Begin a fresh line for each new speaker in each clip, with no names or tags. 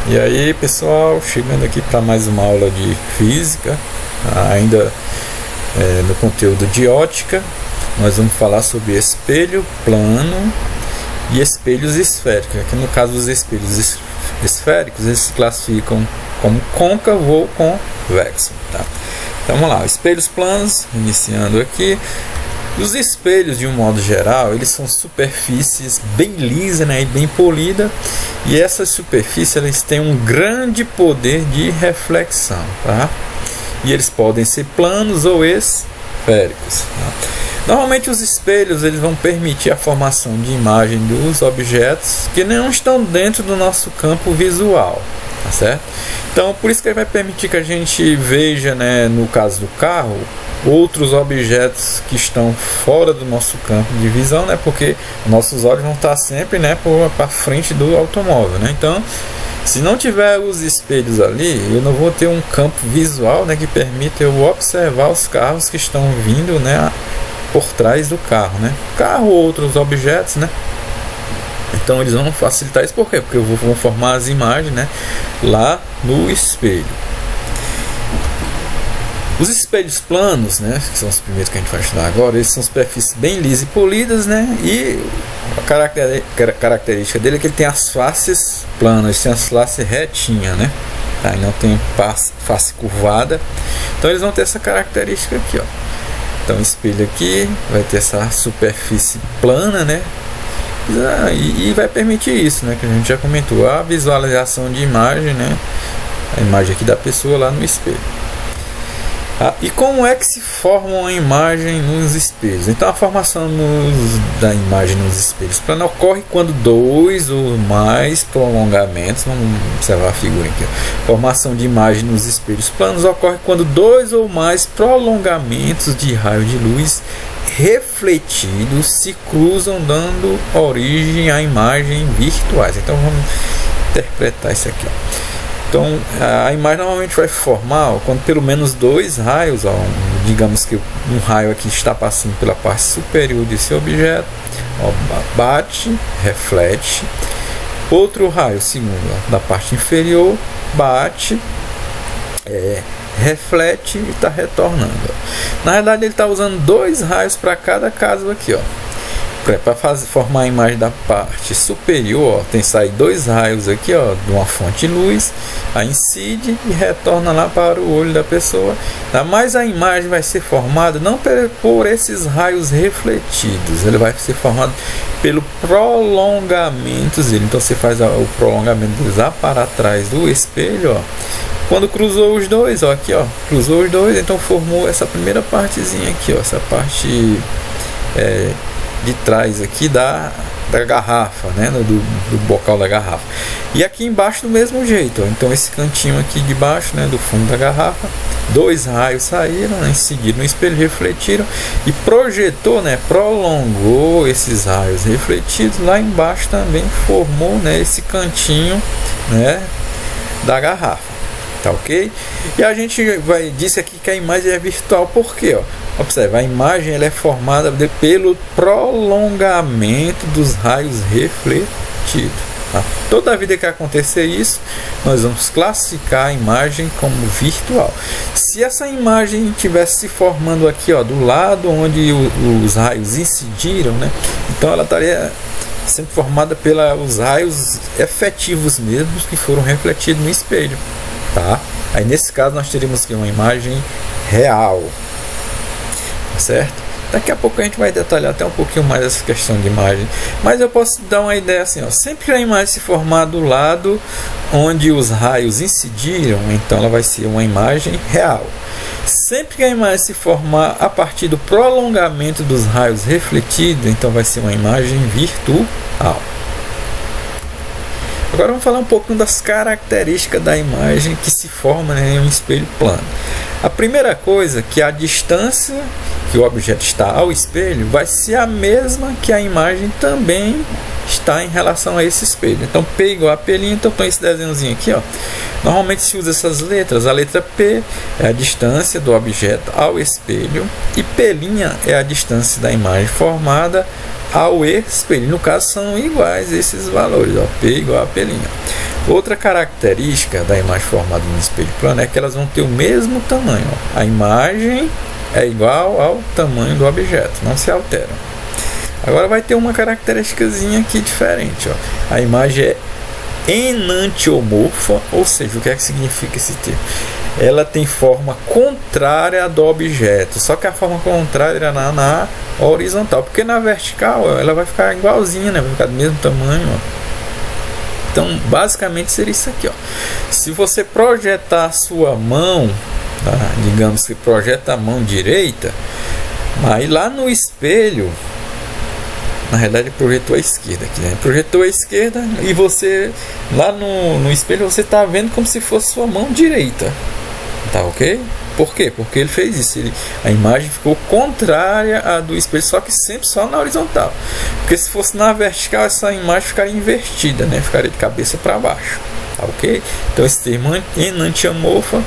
E aí, pessoal, chegando aqui para mais uma aula de física, ainda no conteúdo de ótica. Nós vamos falar sobre espelho plano e espelhos esféricos. Aqui no caso dos espelhos esféricos, eles se classificam como côncavo ou convexo, tá? Então vamos lá, espelhos planos, iniciando aqui. Os espelhos, de um modo geral, eles são superfícies bem lisas, né, e bem polidas, e essas superfícies eles têm um grande poder de reflexão, tá? E eles podem ser planos ou esféricos, tá? Normalmente os espelhos eles vão permitir a formação de imagem dos objetos que não estão dentro do nosso campo visual, tá certo? Então por isso que ele vai permitir que a gente veja, né, no caso do carro, outros objetos que estão fora do nosso campo de visão, né? Porque nossos olhos vão estar sempre, né, para frente do automóvel, né? Então, se não tiver os espelhos ali, eu não vou ter um campo visual, né, que permita eu observar os carros que estão vindo, né, por trás do carro, né? Carro ou outros objetos, né? Então eles vão facilitar isso. Por quê? Porque eu vou formar as imagens, né, lá no espelho. Os espelhos planos, né, que são os primeiros que a gente vai estudar agora, eles são superfícies bem lisas e polidas, né, e a característica dele é que ele tem as faces planas, tem as faces retinhas, né, tá? E não tem face curvada. Então eles vão ter essa característica aqui, ó. Então o espelho aqui vai ter essa superfície plana, né, e vai permitir isso, né, que a gente já comentou, a visualização de imagem, né, a imagem aqui da pessoa lá no espelho. E como é que se forma uma imagem nos espelhos? Então a formação da imagem nos espelhos planos ocorre quando dois ou mais prolongamentos, vamos observar a figura aqui, ó. Formação de imagem nos espelhos planos ocorre quando dois ou mais prolongamentos de raio de luz refletidos se cruzam, dando origem a imagens virtuais. Então vamos interpretar isso aqui, ó. Então a imagem normalmente vai formar quando pelo menos dois raios, ó, digamos que um raio aqui está passando pela parte superior desse objeto, ó, bate, reflete, outro raio, segundo, ó, da parte inferior, bate, reflete e está retornando, ó. Na verdade ele está usando dois raios para cada caso aqui, ó. Para formar a imagem da parte superior, ó, tem que sair dois raios aqui, ó, de uma fonte de luz, aí incide e retorna lá para o olho da pessoa, tá? Mas a imagem vai ser formada não por esses raios refletidos, ele vai ser formado pelo prolongamento dele. Então você faz o prolongamento deles lá para trás do espelho, ó. Quando cruzou os dois, ó, aqui, ó, cruzou os dois, então formou essa primeira partezinha aqui, ó, essa parte de trás aqui da garrafa, né, do bocal da garrafa. E aqui embaixo do mesmo jeito, ó. Então esse cantinho aqui de baixo, né, do fundo da garrafa, dois raios saíram, né, em seguida no espelho, refletiram e projetou, né, prolongou esses raios refletidos lá embaixo, também formou, né, esse cantinho, né, da garrafa. Tá ok? E a gente disse aqui que a imagem é virtual, porque, ó, observa, a imagem ela é formada pelo prolongamento dos raios refletidos, tá? Toda vida que acontecer isso, nós vamos classificar a imagem como virtual. Se essa imagem estivesse se formando aqui, ó, do lado onde os raios incidiram, né, então ela estaria sendo formada pelos raios efetivos mesmos que foram refletidos no espelho, tá? Aí nesse caso nós teríamos aqui uma imagem real, certo? Daqui a pouco a gente vai detalhar até um pouquinho mais essa questão de imagem, mas eu posso dar uma ideia assim, ó, sempre que a imagem se formar do lado onde os raios incidiram, então ela vai ser uma imagem real. Sempre que a imagem se formar a partir do prolongamento dos raios refletidos, então vai ser uma imagem virtual. Agora vamos falar um pouquinho das características da imagem que se forma, né, em um espelho plano. A primeira coisa, que a distância que o objeto está ao espelho vai ser a mesma que a imagem também está em relação a esse espelho. Então P igual a P', então põe esse desenhozinho aqui, ó. Normalmente se usa essas letras. A letra P é a distância do objeto ao espelho e P' é a distância da imagem formada ao espelho. No caso são iguais esses valores, ó, P igual a P'. Outra característica da imagem formada no espelho plano é que elas vão ter o mesmo tamanho, ó. A imagem é igual ao tamanho do objeto, não se altera. Agora vai ter uma característicazinha aqui diferente, ó. A imagem é enantiomorfa, ou seja, o que é que significa esse termo? Ela tem forma contrária à do objeto, só que a forma contrária é na horizontal, porque na vertical ela vai ficar igualzinha, né? Vai ficar do mesmo tamanho, ó. Então, basicamente seria isso aqui, ó. Se você projetar a sua mão, tá? Digamos que projeta a mão direita, aí lá no espelho, na realidade projetou a esquerda aqui, né? Projetou a esquerda e você lá no espelho você está vendo como se fosse sua mão direita, tá ok? Por quê? Porque ele fez isso, a imagem ficou contrária à do espelho, só que sempre só na horizontal, porque se fosse na vertical essa imagem ficaria invertida, né? Ficaria de cabeça para baixo, tá ok? Então esse termo enantiomorfa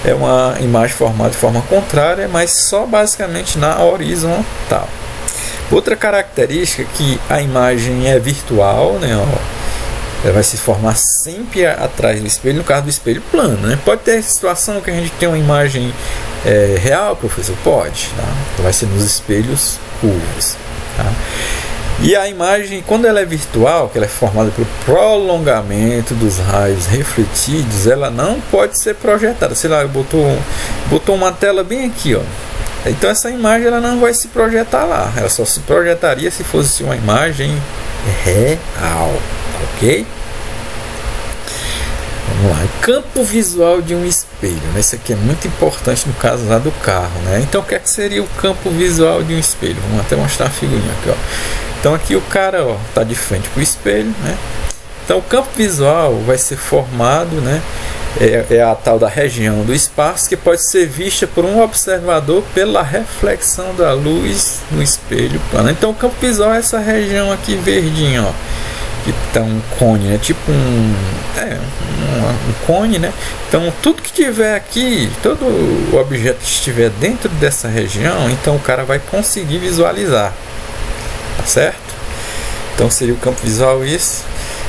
é uma imagem formada de forma contrária, mas só basicamente na horizontal. Outra característica é que a imagem é virtual, né? Ó, ela vai se formar sempre atrás do espelho, no caso do espelho plano, né? Pode ter situação que a gente tem uma imagem real, professor? Pode, tá? Vai ser nos espelhos curvos, tá? E a imagem, quando ela é virtual, que ela é formada pelo prolongamento dos raios refletidos, ela não pode ser projetada. Sei lá, botou uma tela bem aqui, ó. Então essa imagem ela não vai se projetar lá, ela só se projetaria se fosse uma imagem real, ok? Vamos lá, campo visual de um espelho, né? Isso aqui é muito importante no caso lá do carro, né? Então o que é que seria o campo visual de um espelho? Vamos até mostrar a figurinha aqui, ó. Então aqui o cara, ó, tá de frente para o espelho, né? Então o campo visual vai ser formado, né? É a tal da região do espaço que pode ser vista por um observador pela reflexão da luz no espelho plano. Então o campo visual é essa região aqui verdinha, ó, que tá um cone, né? Tipo um cone, né? Então tudo que tiver aqui, todo o objeto que estiver dentro dessa região, então o cara vai conseguir visualizar, tá certo? Então seria o campo visual isso.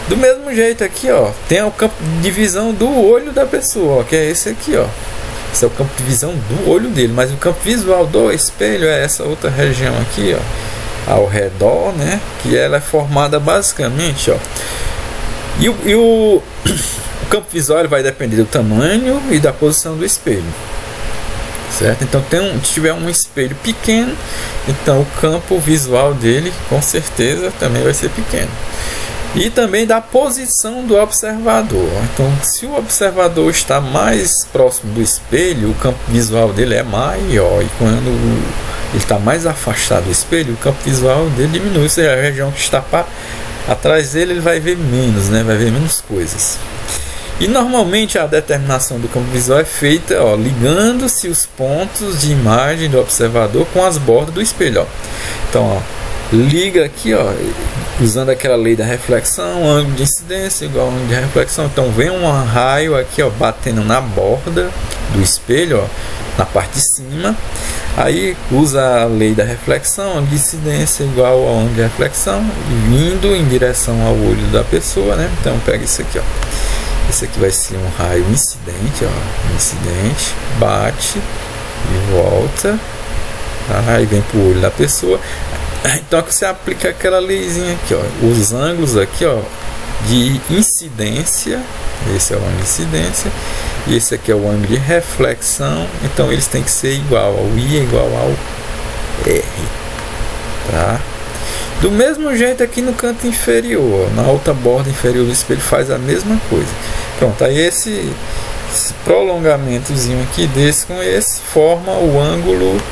Do mesmo jeito aqui, ó, tem o campo de visão do olho da pessoa, ó, que é esse aqui, ó. Esse é o campo de visão do olho dele, mas o campo visual do espelho é essa outra região aqui, ó, ao redor, né? Que ela é formada basicamente, ó. E o campo visual ele vai depender do tamanho e da posição do espelho, certo? Então se tiver um espelho pequeno, então o campo visual dele com certeza também vai ser pequeno. E também da posição do observador. Então, se o observador está mais próximo do espelho, o campo visual dele é maior. E quando ele está mais afastado do espelho, o campo visual dele diminui. Ou seja, a região que está atrás dele, ele vai ver menos, né? Vai ver menos coisas. E normalmente a determinação do campo visual é feita, ó, ligando-se os pontos de imagem do observador com as bordas do espelho. Ó. Então, ó, liga aqui, ó, usando aquela lei da reflexão, ângulo de incidência igual ao ângulo de reflexão. Então vem um raio aqui, ó, batendo na borda do espelho, ó, na parte de cima. Aí usa a lei da reflexão, ângulo de incidência igual ao ângulo de reflexão, vindo em direção ao olho da pessoa, né? Então pega isso aqui, ó. Esse aqui vai ser um raio incidente, ó, incidente, bate e volta, tá? Aí vem pro olho da pessoa. Então aqui você aplica aquela leizinha aqui, ó, os ângulos aqui, ó, de incidência. Esse é o ângulo de incidência e esse aqui é o ângulo de reflexão. Então eles têm que ser igual ao I é igual ao R, tá? Do mesmo jeito aqui no canto inferior, na outra borda inferior do espelho faz a mesma coisa. Pronto, aí esse prolongamentozinho aqui desse com esse forma o ângulo,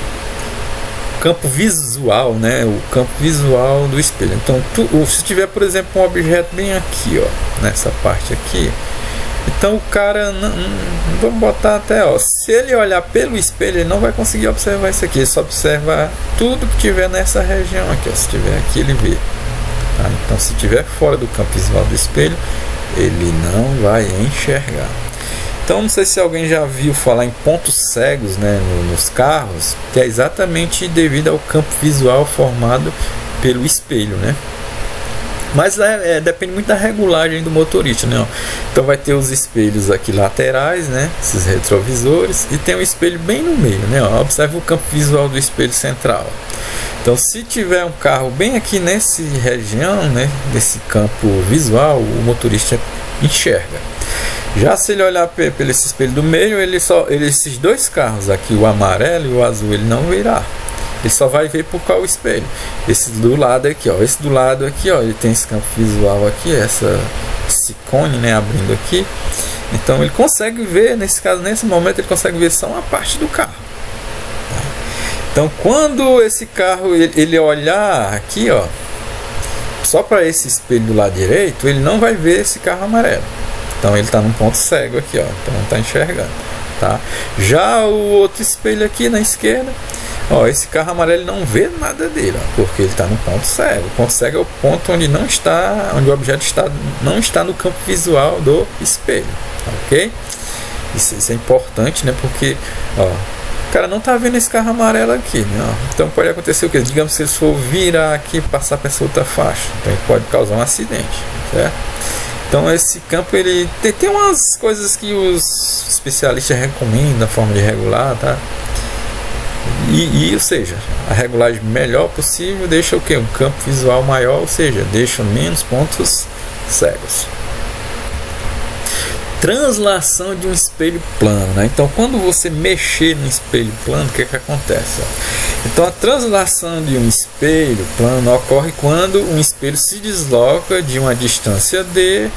campo visual, né? O campo visual do espelho. Então, se tiver, por exemplo, um objeto bem aqui, ó, nessa parte aqui, então o cara vamos botar até, ó, se ele olhar pelo espelho, ele não vai conseguir observar isso aqui. Ele só observa tudo que tiver nessa região aqui, ó. Se tiver aqui, ele vê. Tá? Então, se tiver fora do campo visual do espelho, ele não vai enxergar. Então, não sei se alguém já viu falar em pontos cegos, né, nos carros, que é exatamente devido ao campo visual formado pelo espelho, né? Mas depende muito da regulagem do motorista, né? Então vai ter os espelhos aqui laterais, né? Esses retrovisores, e tem um espelho bem no meio, né? Observe o campo visual do espelho central. Então, se tiver um carro bem aqui nessa região, né? Nesse campo visual, o motorista enxerga. Já se ele olhar pelo esse espelho do meio, esses dois carros aqui, o amarelo e o azul, ele não verá. Ele só vai ver por qual espelho. Esse do lado aqui, ó. Esse do lado aqui, ó. Ele tem esse campo visual aqui, esse cone, né, abrindo aqui. Então ele consegue ver, nesse caso, nesse momento, ele consegue ver só uma parte do carro. Então, quando esse carro ele olhar aqui, ó, só para esse espelho do lado direito, ele não vai ver esse carro amarelo. Então ele está num ponto cego aqui, ó. Então não está enxergando, tá? Já o outro espelho aqui na esquerda, ó, esse carro amarelo não vê nada dele, ó, porque ele está no ponto cego. O ponto cego é o ponto onde o objeto não está no campo visual do espelho, ok? Isso é importante, né? Porque, ó, o cara não está vendo esse carro amarelo aqui, né? Então pode acontecer o que? Digamos que se ele for virar aqui e passar para essa outra faixa, então ele pode causar um acidente, certo? Então esse campo ele tem umas coisas que os especialistas recomendam, a forma de regular, tá? Ou seja, a regulagem melhor possível deixa o que? Um campo visual maior, ou seja, deixa menos pontos cegos. Translação de um espelho plano, né? Então quando você mexer no espelho plano, o que acontece? Então a translação de um espelho plano ocorre quando um espelho se desloca de uma distância D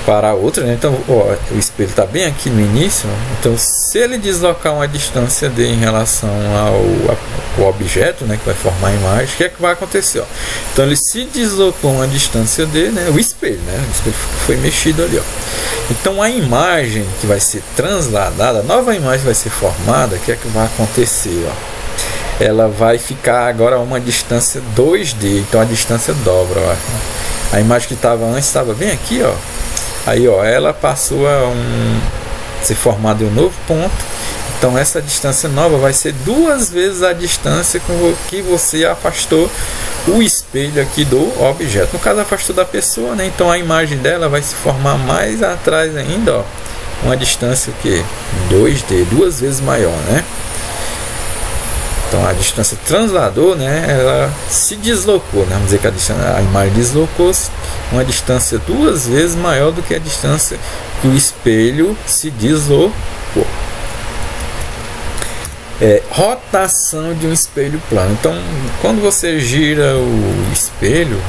para outra, né? Então ó, o espelho está bem aqui no início, então se ele deslocar uma distância D em relação ao objeto, né, que vai formar a imagem, o que é que vai acontecer? Ó? Então ele se deslocou uma distância D, né, o espelho foi mexido ali, ó. Então a imagem que vai ser transladada, a nova imagem vai ser formada, o que é que vai acontecer? Ó? Ela vai ficar agora a uma distância 2D, então a distância dobra. Ó. A imagem que estava antes estava bem aqui, ó. Aí, ó, ela passou a ser formada em um novo ponto. Então essa distância nova vai ser 2 vezes a distância com que você afastou o espelho aqui do objeto. No caso, afastou da pessoa, né? Então a imagem dela vai se formar mais atrás ainda, ó. Uma distância o quê? 2D, 2 vezes maior, né? Então a distância transladou, né? Ela se deslocou, né? Vamos dizer que a imagem deslocou-se uma distância 2 vezes maior do que a distância que o espelho se deslocou. Rotação de um espelho plano. Então, quando você gira o espelho,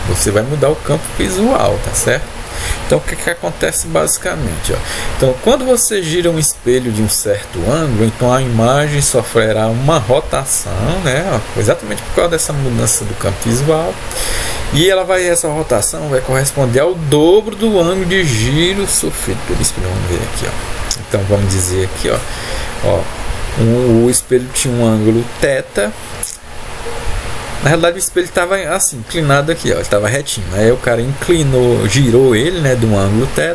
você vai mudar o campo visual, tá certo? Então, o que acontece basicamente? Ó? Então, quando você gira um espelho de um certo ângulo, então a imagem sofrerá uma rotação, né? Ó, exatamente por causa dessa mudança do campo visual. E essa rotação vai corresponder ao dobro do ângulo de giro sofrido pelo espelho. Vamos ver aqui, ó. Então, vamos dizer aqui, ó, o espelho tinha um ângulo θ. Na realidade o espelho estava assim, inclinado aqui, ó, ele estava retinho. Aí o cara girou ele, né, de um ângulo θ.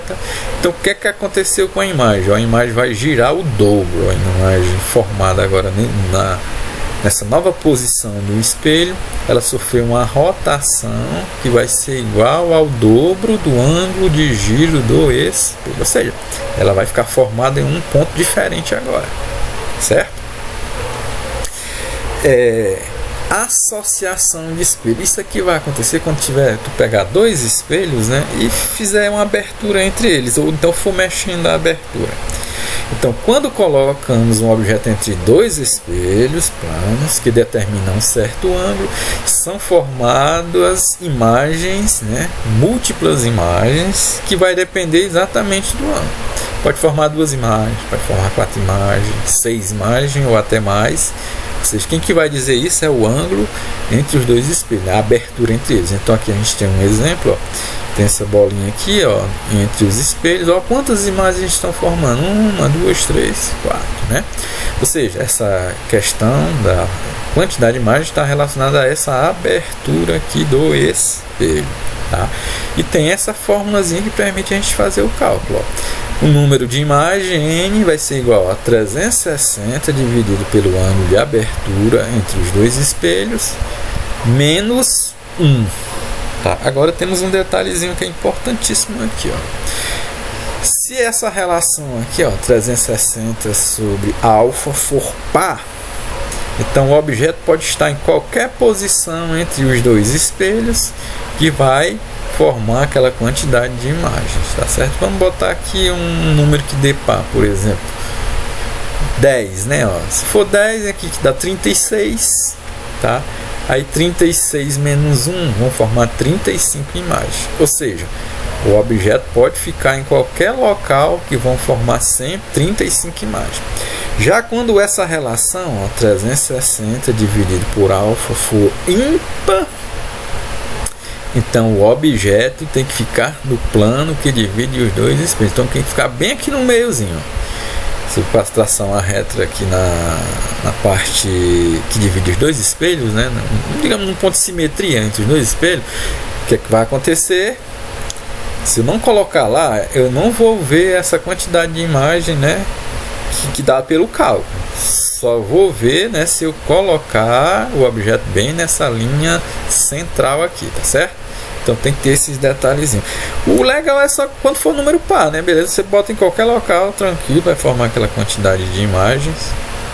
Então o que aconteceu com a imagem? A imagem vai girar o dobro. A imagem formada agora nessa nova posição do espelho, ela sofreu uma rotação que vai ser igual ao dobro do ângulo de giro do espelho. Ou seja, ela vai ficar formada em um ponto diferente agora, certo? Associação de espelho. Isso aqui vai acontecer quando tu pegar 2 espelhos, né, e fizer uma abertura entre eles, ou então for mexendo a abertura. Então, quando colocamos um objeto entre 2 espelhos planos que determinam um certo ângulo, são formadas imagens, né, múltiplas imagens, que vai depender exatamente do ângulo. Pode formar 2 imagens, pode formar 4 imagens, 6 imagens ou até mais. Ou seja, quem que vai dizer isso é o ângulo entre os 2 espelhos, a abertura entre eles. Então aqui a gente tem um exemplo, ó. Tem essa bolinha aqui, ó, entre os espelhos. Ó, quantas imagens estão formando? 1, 2, 3, 4, né? Ou seja, essa questão da quantidade de imagens está relacionada a essa abertura aqui do espelho, tá? E tem essa fórmulazinha que permite a gente fazer o cálculo, ó. O número de imagem N vai ser igual a 360 dividido pelo ângulo de abertura entre os 2 espelhos, menos 1. Tá? Agora temos um detalhezinho que é importantíssimo aqui, ó. Se essa relação aqui, ó, 360 sobre alfa for par, então o objeto pode estar em qualquer posição entre os dois espelhos que vai formar aquela quantidade de imagens, tá certo? Vamos botar aqui um número que dê par, por exemplo, 10, né? Ó. Se for 10 aqui que dá 36, tá? Aí 36 menos 1 vão formar 35 imagens, ou seja, o objeto pode ficar em qualquer local que vão formar sempre 35 imagens. Já quando essa relação, ó, 360 dividido por alfa for ímpar, então o objeto tem que ficar no plano que divide os dois espelhos. Então tem que ficar bem aqui no meiozinho. Se eu passo tração a reta aqui na parte que divide os dois espelhos, né, digamos num ponto de simetria entre os dois espelhos, o que é que vai acontecer? Se eu não colocar lá, eu não vou ver essa quantidade de imagem, né, que dá pelo cálculo. Só vou ver, né, se eu colocar o objeto bem nessa linha central aqui, tá certo? Então tem que ter esses detalhezinhos. O legal é só quando for número par, né? Beleza? Você bota em qualquer local, tranquilo, vai formar aquela quantidade de imagens,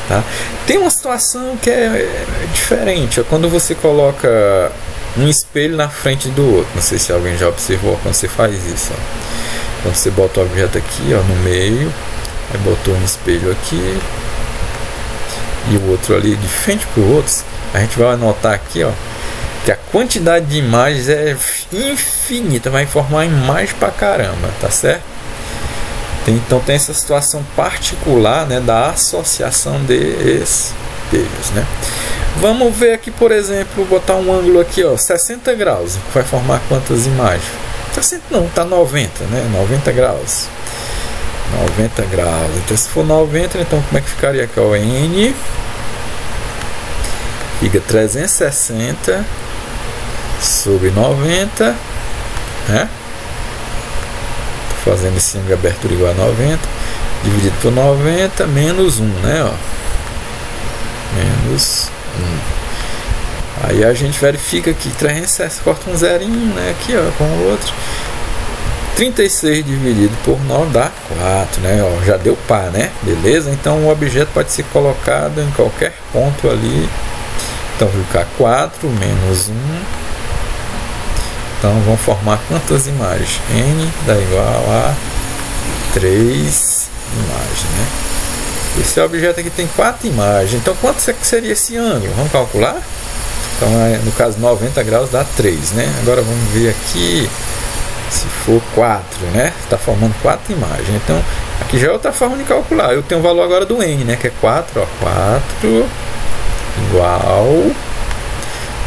tá? Tem uma situação que é diferente, ó, quando você coloca um espelho na frente do outro. Não sei se alguém já observou quando você faz isso, ó. Então você bota o objeto aqui, ó, no meio, aí botou um espelho aqui e o outro ali de frente para o outro. A gente vai anotar aqui, ó, que a quantidade de imagens é infinita, vai formar imagem pra caramba, tá certo? Então tem essa situação particular, né, da associação de espelhos, né? Vamos ver aqui, por exemplo, botar um ângulo aqui, ó, 60 graus, que vai formar quantas imagens? 60 não, tá 90, né? 90 graus. 90 graus. Então se for 90, então como é que ficaria aqui, ó? N fica 360 sobre 90, né? Tô fazendo esse ângulo de abertura igual a 90, dividido por 90, menos 1, né? Ó. Menos 1. Aí a gente verifica que 360, corta um zerinho, né? Aqui, ó, com o outro. 36 dividido por 9 dá 4, né? Ó, já deu par, né? Beleza? Então o objeto pode ser colocado em qualquer ponto ali. Então vai ficar 4 menos 1. Então vão formar quantas imagens? N dá igual a 3 imagens, né? Esse objeto aqui tem 4 imagens. Então quanto seria esse ângulo? Vamos calcular? Então no caso 90 graus dá 3, né? Agora vamos ver aqui se for 4, né? Está formando 4 imagens. Então aqui já é outra forma de calcular. Eu tenho o valor agora do N, né? Que é 4, ó, 4 igual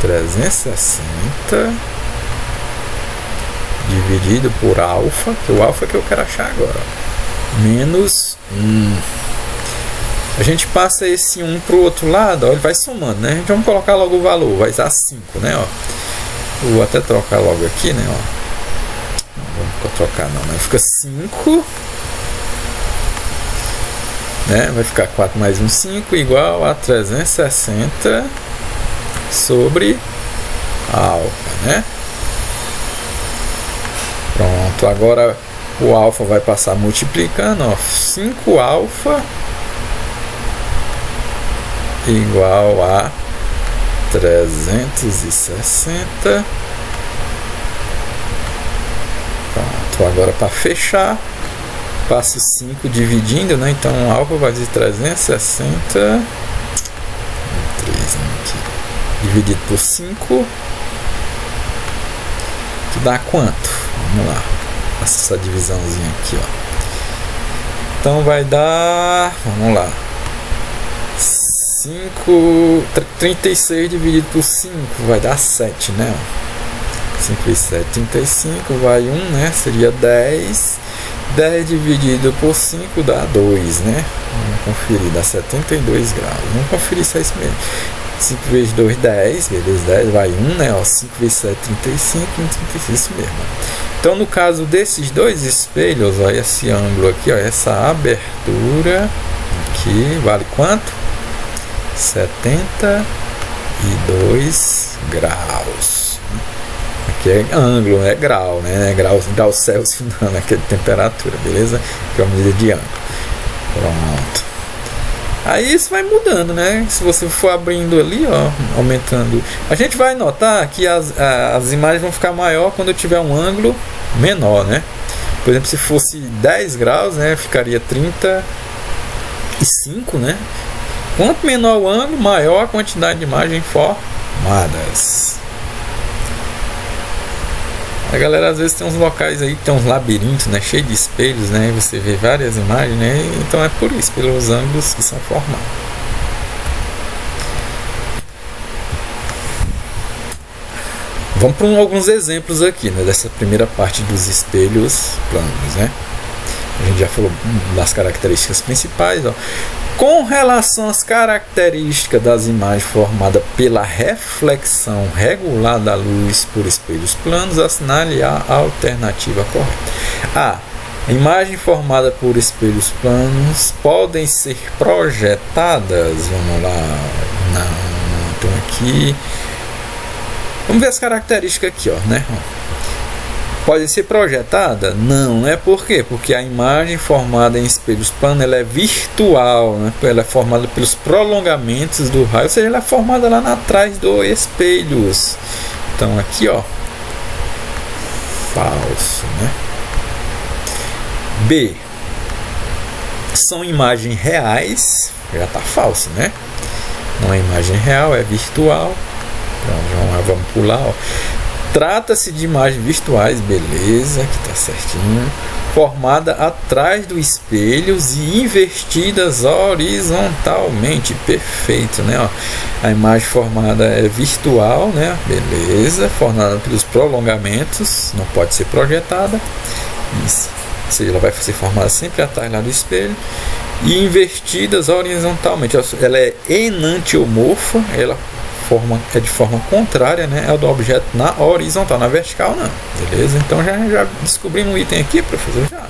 360 dividido por alfa, que é o alfa que eu quero achar agora, ó, menos 1. A gente passa esse 1 para o outro lado, ó, ele vai somando, né? A gente vamos colocar logo o valor, vai dar 5, né? Ó. Eu vou até trocar logo aqui, né? Ó. Não vamos trocar não, mas fica 5, né? Vai ficar 4 mais 1, 5, igual a 360 sobre alfa, né? Pronto, agora o alfa vai passar multiplicando, ó, 5 alfa igual a 360. Pronto, agora para fechar, passo 5 dividindo, né? Então o alfa vai de 360 aqui, dividido por 5, que dá quanto? Vamos lá, essa divisãozinha aqui, ó. Então vai dar, vamos lá, 36 dividido por 5 vai dar 7, né? 5 vezes 7, 35, vai 1, né? Seria 10. 10 dividido por 5 dá 2, né? Vamos conferir, dá 72 graus. Vamos conferir se é isso mesmo. 5 vezes 2, 10, beleza, 10 vai 1, né? Ó, 5 vezes 7, 35, 35, isso mesmo. Então, no caso desses dois espelhos, ó, esse ângulo aqui, ó, essa abertura aqui, vale quanto? 72 e 2 graus. Aqui é ângulo, não é grau, né? Grau Celsius não, né? Que é de temperatura, beleza? Que é uma medida de ângulo. Pronto. Aí isso vai mudando, né? Se você for abrindo ali, ó, aumentando, a gente vai notar que as imagens vão ficar maior quando eu tiver um ângulo menor, né? Por exemplo, se fosse 10 graus, né, ficaria 35, né? Quanto menor o ângulo, maior a quantidade de imagens formadas. A galera às vezes tem uns locais aí, tem uns labirintos, né, cheio de espelhos, né, e você vê várias imagens, né, então é por isso, pelos ângulos que são formados. Vamos para alguns exemplos aqui, né, dessa primeira parte dos espelhos planos, né. A gente já falou das características principais, ó. Com relação às características das imagens formadas pela reflexão regular da luz por espelhos planos, assinale a alternativa correta. A imagem formada por espelhos planos podem ser projetadas. Vamos lá. Não, então aqui. Vamos ver as características aqui, ó, né? Pode ser projetada? Não, é por quê? Porque a imagem formada em espelhos planos ela é virtual, né? Ela é formada pelos prolongamentos do raio, ou seja, ela é formada lá atrás dos espelhos. Então aqui, ó, falso, né? B, são imagens reais, já está falso, né? Não é imagem real, é virtual. Então, vamos pular, ó. Trata-se de imagens virtuais, beleza, que está certinho, formada atrás dos espelhos e invertidas horizontalmente, perfeito, né? Ó, a imagem formada é virtual, né? Beleza, formada pelos prolongamentos, não pode ser projetada, isso. Ou seja, ela vai ser formada sempre atrás lá do espelho e invertidas horizontalmente. Ela é enantiomorfa, ela é de forma contrária, né, ao do objeto na horizontal, na vertical não, beleza? Então já descobrimos um item aqui, professor, já.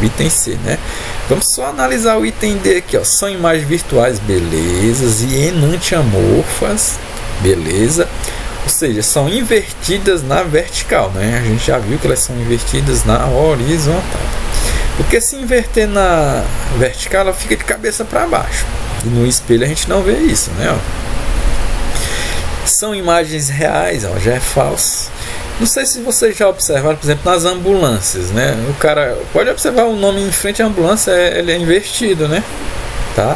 O item C, né? Vamos só analisar o item D aqui, ó. São imagens virtuais, belezas, e enantiomorfas, beleza? Ou seja, são invertidas na vertical, né? A gente já viu que elas são invertidas na horizontal. Porque se inverter na vertical, ela fica de cabeça para baixo. E no espelho a gente não vê isso, né? Ó. São imagens reais, ó, já é falso. Não sei se vocês já observaram, por exemplo, nas ambulâncias, né? O cara pode observar o nome em frente à ambulância, ele é invertido, né? Tá?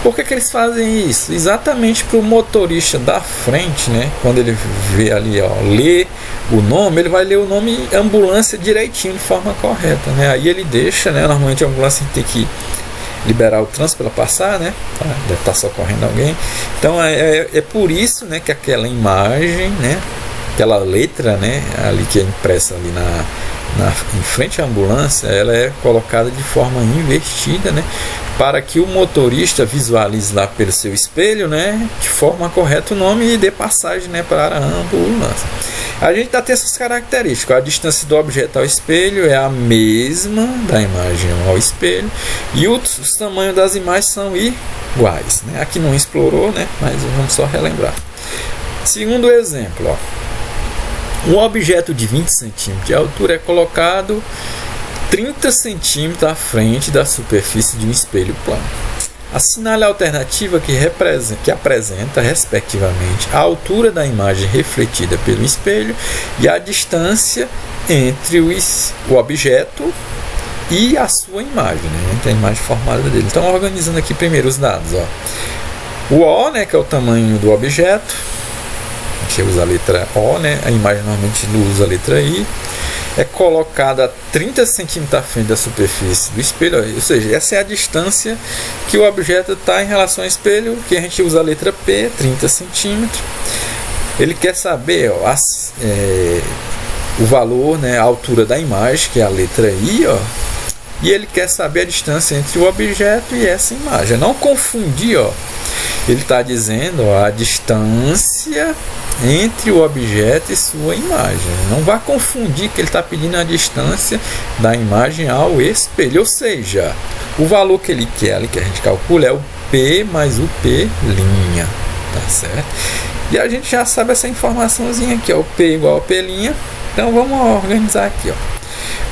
Por que eles fazem isso? Exatamente para o motorista da frente, né? Quando ele vê ali, ó, lê o nome, ele vai ler o nome ambulância direitinho, de forma correta, né? Aí ele deixa, né? Normalmente a ambulância tem que liberar o trânsito para passar, né? Deve estar socorrendo alguém. Então é por isso, né, que aquela imagem, né, aquela letra, né, ali que é impressa ali em frente à ambulância, ela é colocada de forma invertida, né, para que o motorista visualize lá pelo seu espelho, né, de forma correta o nome e dê passagem, né, para a ambulância. A gente tem essas características. A distância do objeto ao espelho é a mesma da imagem ao espelho e os tamanhos das imagens são iguais, né? Aqui não explorou, né, mas vamos só relembrar. Segundo exemplo, ó. Um objeto de 20 cm de altura é colocado 30 cm à frente da superfície de um espelho plano. Assinale a alternativa que apresenta, respectivamente, a altura da imagem refletida pelo espelho e a distância entre o objeto e a sua imagem, né? Entre a imagem formada dele. Então, organizando aqui primeiro os dados, ó. O O, né, que é o tamanho do objeto. A gente usa a letra O, né? A imagem normalmente usa a letra I. É colocada a 30 cm à frente da superfície do espelho, ou seja, essa é a distância que o objeto está em relação ao espelho, que a gente usa a letra P, 30 cm. Ele quer saber, ó, o valor, né, a altura da imagem, que é a letra I, ó, e ele quer saber a distância entre o objeto e essa imagem. Não confundir, ó. Ele está dizendo, ó, a distância entre o objeto e sua imagem. Não vá confundir que ele está pedindo a distância da imagem ao espelho. Ou seja, o valor que ele quer ali, que a gente calcula, é o P mais o P'. tá certo? E a gente já sabe essa informaçãozinha aqui, ó, o P igual a P'. Então vamos organizar aqui, ó.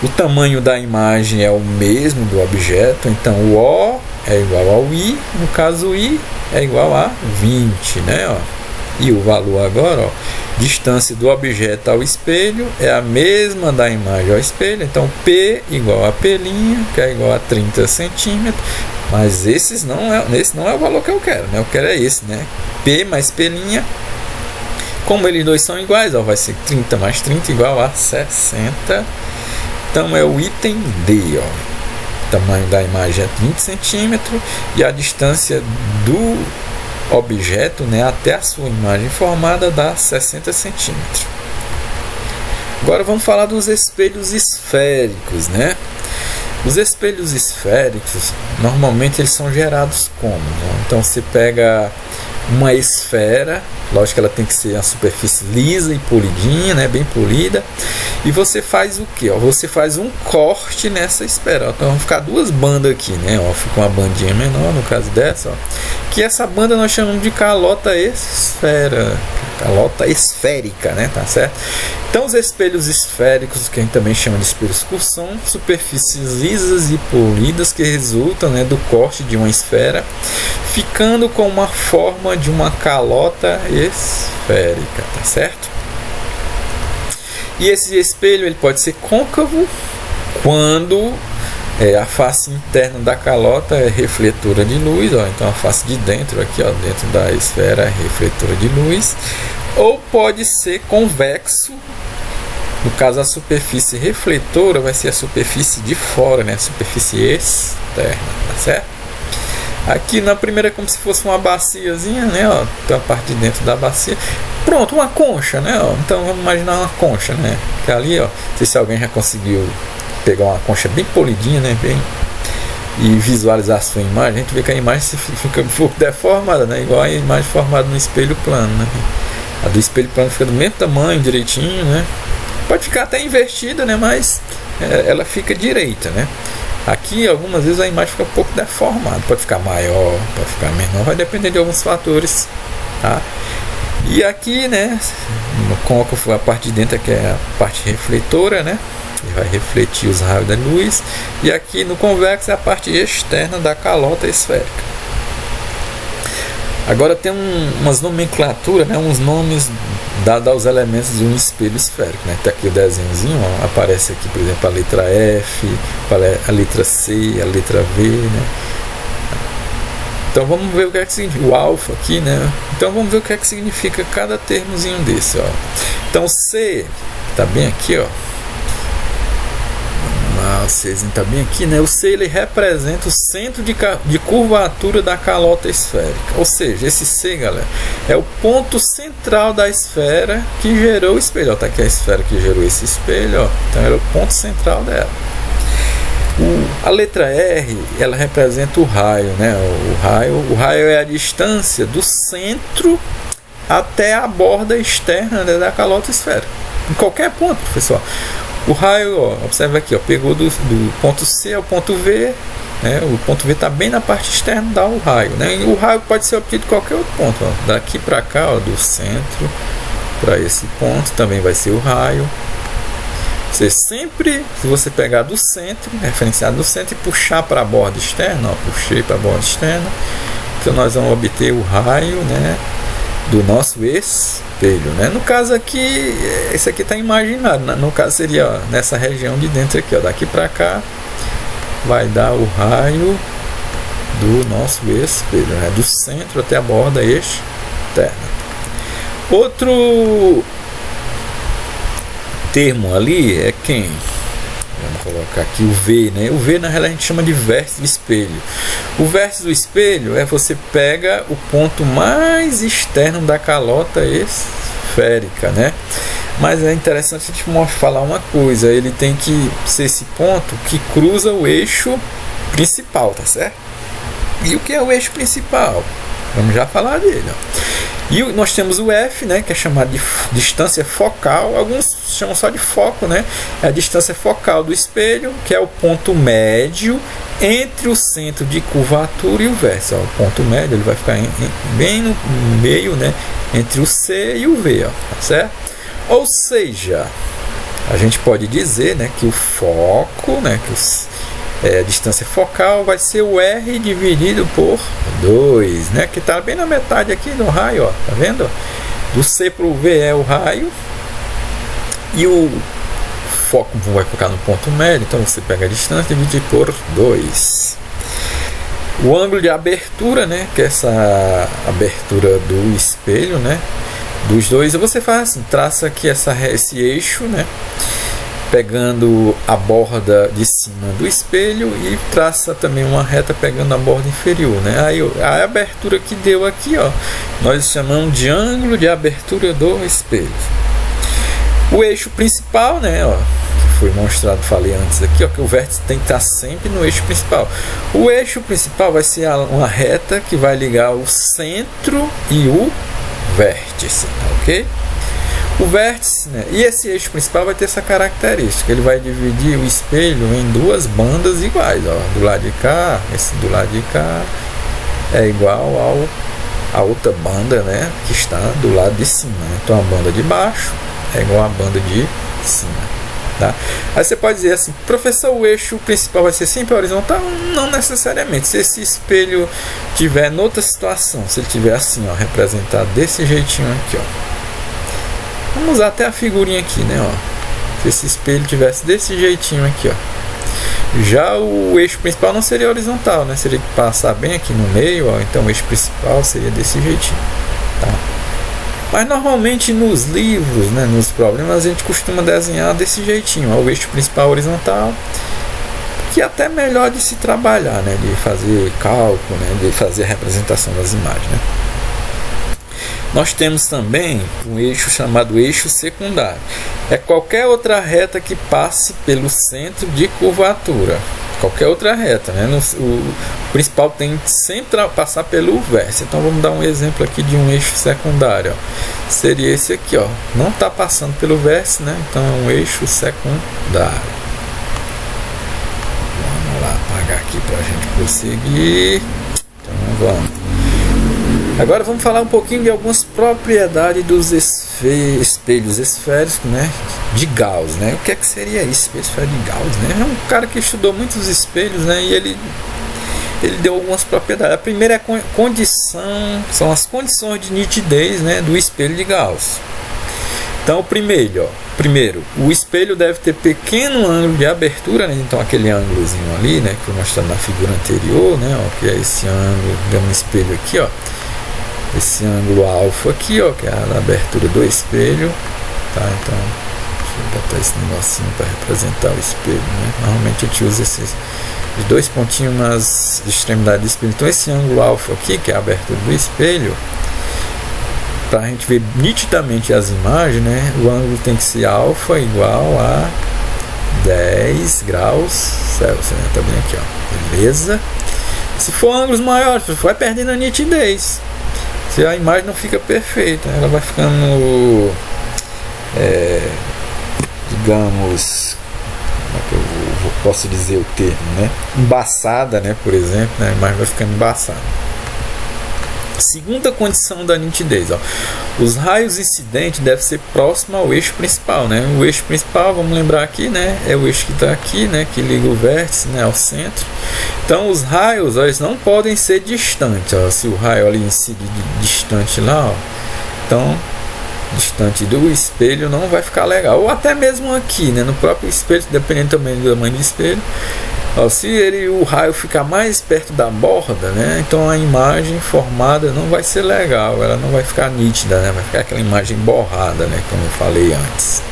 O tamanho da imagem é o mesmo do objeto, então o O é igual ao I, no caso o I é igual a 20, né, ó. E o valor agora, ó, distância do objeto ao espelho é a mesma da imagem ao espelho, então P igual a P', que é igual a 30 centímetros, mas esse não é o valor que eu quero, né? Eu quero é esse, né? P mais P', como eles dois são iguais, ó, vai ser 30 mais 30 igual a 60, então é o item D, ó. O tamanho da imagem é 20 centímetros e a distância do objeto, né, até a sua imagem formada dá 60 centímetros. Agora vamos falar dos espelhos esféricos, né? Os espelhos esféricos, normalmente eles são gerados como? Então você pega uma esfera, lógico que ela tem que ser a superfície lisa e polidinha, né, bem polida, e você faz o que? Você faz um corte nessa esfera. Então vão ficar duas bandas aqui, né? Ó, fica uma bandinha menor no caso dessa, ó, que essa banda nós chamamos de calota esférica, né? Tá certo? Então os espelhos esféricos, que a gente também chama de espelhos curvos, são superfícies lisas e polidas que resultam, né, do corte de uma esfera, ficando com uma forma de uma calota esférica, tá certo? E esse espelho ele pode ser côncavo quando a face interna da calota é refletora de luz, ó, então a face de dentro aqui, ó, dentro da esfera é refletora de luz, ou pode ser convexo. No caso, a superfície refletora vai ser a superfície de fora, né? A superfície externa, tá certo? Aqui na primeira é como se fosse uma baciazinha, né? Ó, tem a parte de dentro da bacia. Pronto, uma concha, né? Ó, então vamos imaginar uma concha, né? Que ali, ó, não sei se alguém já conseguiu pegar uma concha bem polidinha, né? E visualizar a sua imagem. A gente vê que a imagem fica um pouco deformada, né? Igual a imagem formada no espelho plano, né? A do espelho plano fica do mesmo tamanho, direitinho, né? Pode ficar até invertida, né? Mas ela fica direita, né? Aqui, algumas vezes a imagem fica um pouco deformada. Pode ficar maior, pode ficar menor. Vai depender de alguns fatores, tá? E aqui, né? No côncavo, a parte de dentro que é a parte refletora, né? Ele vai refletir os raios da luz. E aqui no convexo é a parte externa da calota esférica. Agora tem umas nomenclaturas, né, uns nomes dados aos elementos de um espelho esférico, né? Tá aqui o desenhozinho, ó, aparece aqui, por exemplo, a letra F, a letra C, a letra V, né? Então vamos ver o que é que significa o alfa aqui, né? Então vamos ver o que é que significa cada termozinho desse, ó. Então C tá bem aqui, ó. O Czinho tá bem aqui, né? O C ele representa o centro de curvatura da calota esférica. Ou seja, esse C, galera, é o ponto central da esfera que gerou o espelho. Ó, tá aqui a esfera que gerou esse espelho, ó. Então era o ponto central dela. A letra R, ela representa o raio, né? O raio é a distância do centro até a borda externa, né, da calota esférica. Em qualquer ponto, pessoal. O raio, ó, observa aqui, ó, pegou do ponto C ao ponto V, né? O ponto V está bem na parte externa, dá o raio, né? E o raio pode ser obtido de qualquer outro ponto, ó. Daqui para cá, ó, do centro para esse ponto também vai ser o raio. Você sempre, se você pegar do centro, referenciado do centro, e puxar para a borda externa, ó, puxei para a borda externa, então nós vamos obter o raio, né, do nosso espelho, né? No caso aqui, esse aqui está imaginado, no caso seria, ó, nessa região de dentro aqui, ó, daqui para cá vai dar o raio do nosso espelho, né, do centro até a borda externa. Outro termo ali é quem? Vamos colocar aqui o V, né? O V na realidade a gente chama de vértice do espelho. O vértice do espelho é você pega o ponto mais externo da calota esférica, né? Mas é interessante a gente falar uma coisa, ele tem que ser esse ponto que cruza o eixo principal, tá certo? E o que é o eixo principal? Vamos já falar dele, ó. E nós temos o F, né, que é chamado de distância focal. Alguns chamam só de foco, né? É a distância focal do espelho, que é o ponto médio entre o centro de curvatura e o vértice. Ó, o ponto médio ele vai ficar bem no meio, né? Entre o C e o V, ó, tá certo? Ou seja, a gente pode dizer, né, que o foco, né, a distância focal vai ser o R dividido por 2, né, que está bem na metade aqui do raio, ó, tá vendo? Do C para o V é o raio e o foco vai ficar no ponto médio, então você pega a distância e divide por 2. O ângulo de abertura, né, que é essa abertura do espelho, né, dos dois, você faz assim, traça aqui esse eixo, né, pegando a borda de cima do espelho e traça também uma reta pegando a borda inferior, né? Aí a abertura que deu aqui, ó, nós chamamos de ângulo de abertura do espelho. O eixo principal, né, ó, que foi mostrado, falei antes aqui, ó, que o vértice tem que estar sempre no eixo principal. O eixo principal vai ser uma reta que vai ligar o centro e o vértice, ok? O vértice, né? E esse eixo principal vai ter essa característica, ele vai dividir o espelho em duas bandas iguais, ó, do lado de cá, esse do lado de cá é igual a outra banda, né, que está do lado de cima, né? Então a banda de baixo é igual à banda de cima, tá? Aí você pode dizer assim, professor, o eixo principal vai ser sempre horizontal? Não necessariamente. Se esse espelho tiver noutra situação, se ele tiver assim, ó, representado desse jeitinho aqui, ó, vamos usar até a figurinha aqui, né, ó. Se esse espelho tivesse desse jeitinho aqui, ó, já o eixo principal não seria horizontal, né? Seria que passar bem aqui no meio, ó. Então o eixo principal seria desse jeitinho, tá? Mas normalmente nos livros, né, nos problemas, a gente costuma desenhar desse jeitinho, ó, o eixo principal horizontal, que é até melhor de se trabalhar, né, de fazer cálculo, né, de fazer a representação das imagens, né? Nós temos também um eixo chamado eixo secundário. É qualquer outra reta que passe pelo centro de curvatura. Qualquer outra reta, né? O principal tem que sempre passar pelo vértice. Então vamos dar um exemplo aqui de um eixo secundário, ó. Seria esse aqui, ó. Não está passando pelo vértice, né? Então é um eixo secundário. Vamos lá apagar aqui para a gente prosseguir. Então vamos. Agora vamos falar um pouquinho de algumas propriedades dos espelhos esféricos, né, de Gauss, né? O que é que seria isso, espelho esférico de Gauss, né? É um cara que estudou muitos espelhos, né, e ele deu algumas propriedades. A primeira é a condição, são as condições de nitidez, né, do espelho de Gauss. Então, primeiro, o espelho deve ter pequeno ângulo de abertura, né? Então aquele ângulozinho ali, né, que foi mostrado na figura anterior, né, ó, que é esse ângulo, deu um espelho aqui, ó. Esse ângulo alfa aqui, ó, que é a abertura do espelho, tá? Então, deixa eu botar esse negocinho para representar o espelho, né? Normalmente a gente usa esses dois pontinhos nas extremidades do espelho. Então, esse ângulo alfa aqui, que é a abertura do espelho, para a gente ver nitidamente as imagens, né? O ângulo tem que ser alfa igual a 10 graus Celsius, né? Tá bem aqui, ó. Beleza? Se for ângulos maiores, vai perdendo a nitidez. Se a imagem não fica perfeita, ela vai ficando, digamos, como é que eu posso dizer o termo, né? Embaçada, né? Por exemplo, né? A imagem vai ficando embaçada. Segunda condição da nitidez, ó. Os raios incidentes devem ser próximos ao eixo principal, né? O eixo principal, vamos lembrar aqui, né? É o eixo que está aqui, né? Que liga o vértice, né, ao centro. Então os raios, ó, eles não podem ser distantes, ó. Se o raio ali incide distante lá, ó, então distante do espelho não vai ficar legal. Ou até mesmo aqui, né? No próprio espelho, dependendo também do tamanho do espelho. Ó, se o raio ficar mais perto da borda, né, então a imagem formada não vai ser legal, ela não vai ficar nítida, né, vai ficar aquela imagem borrada, né, como eu falei antes.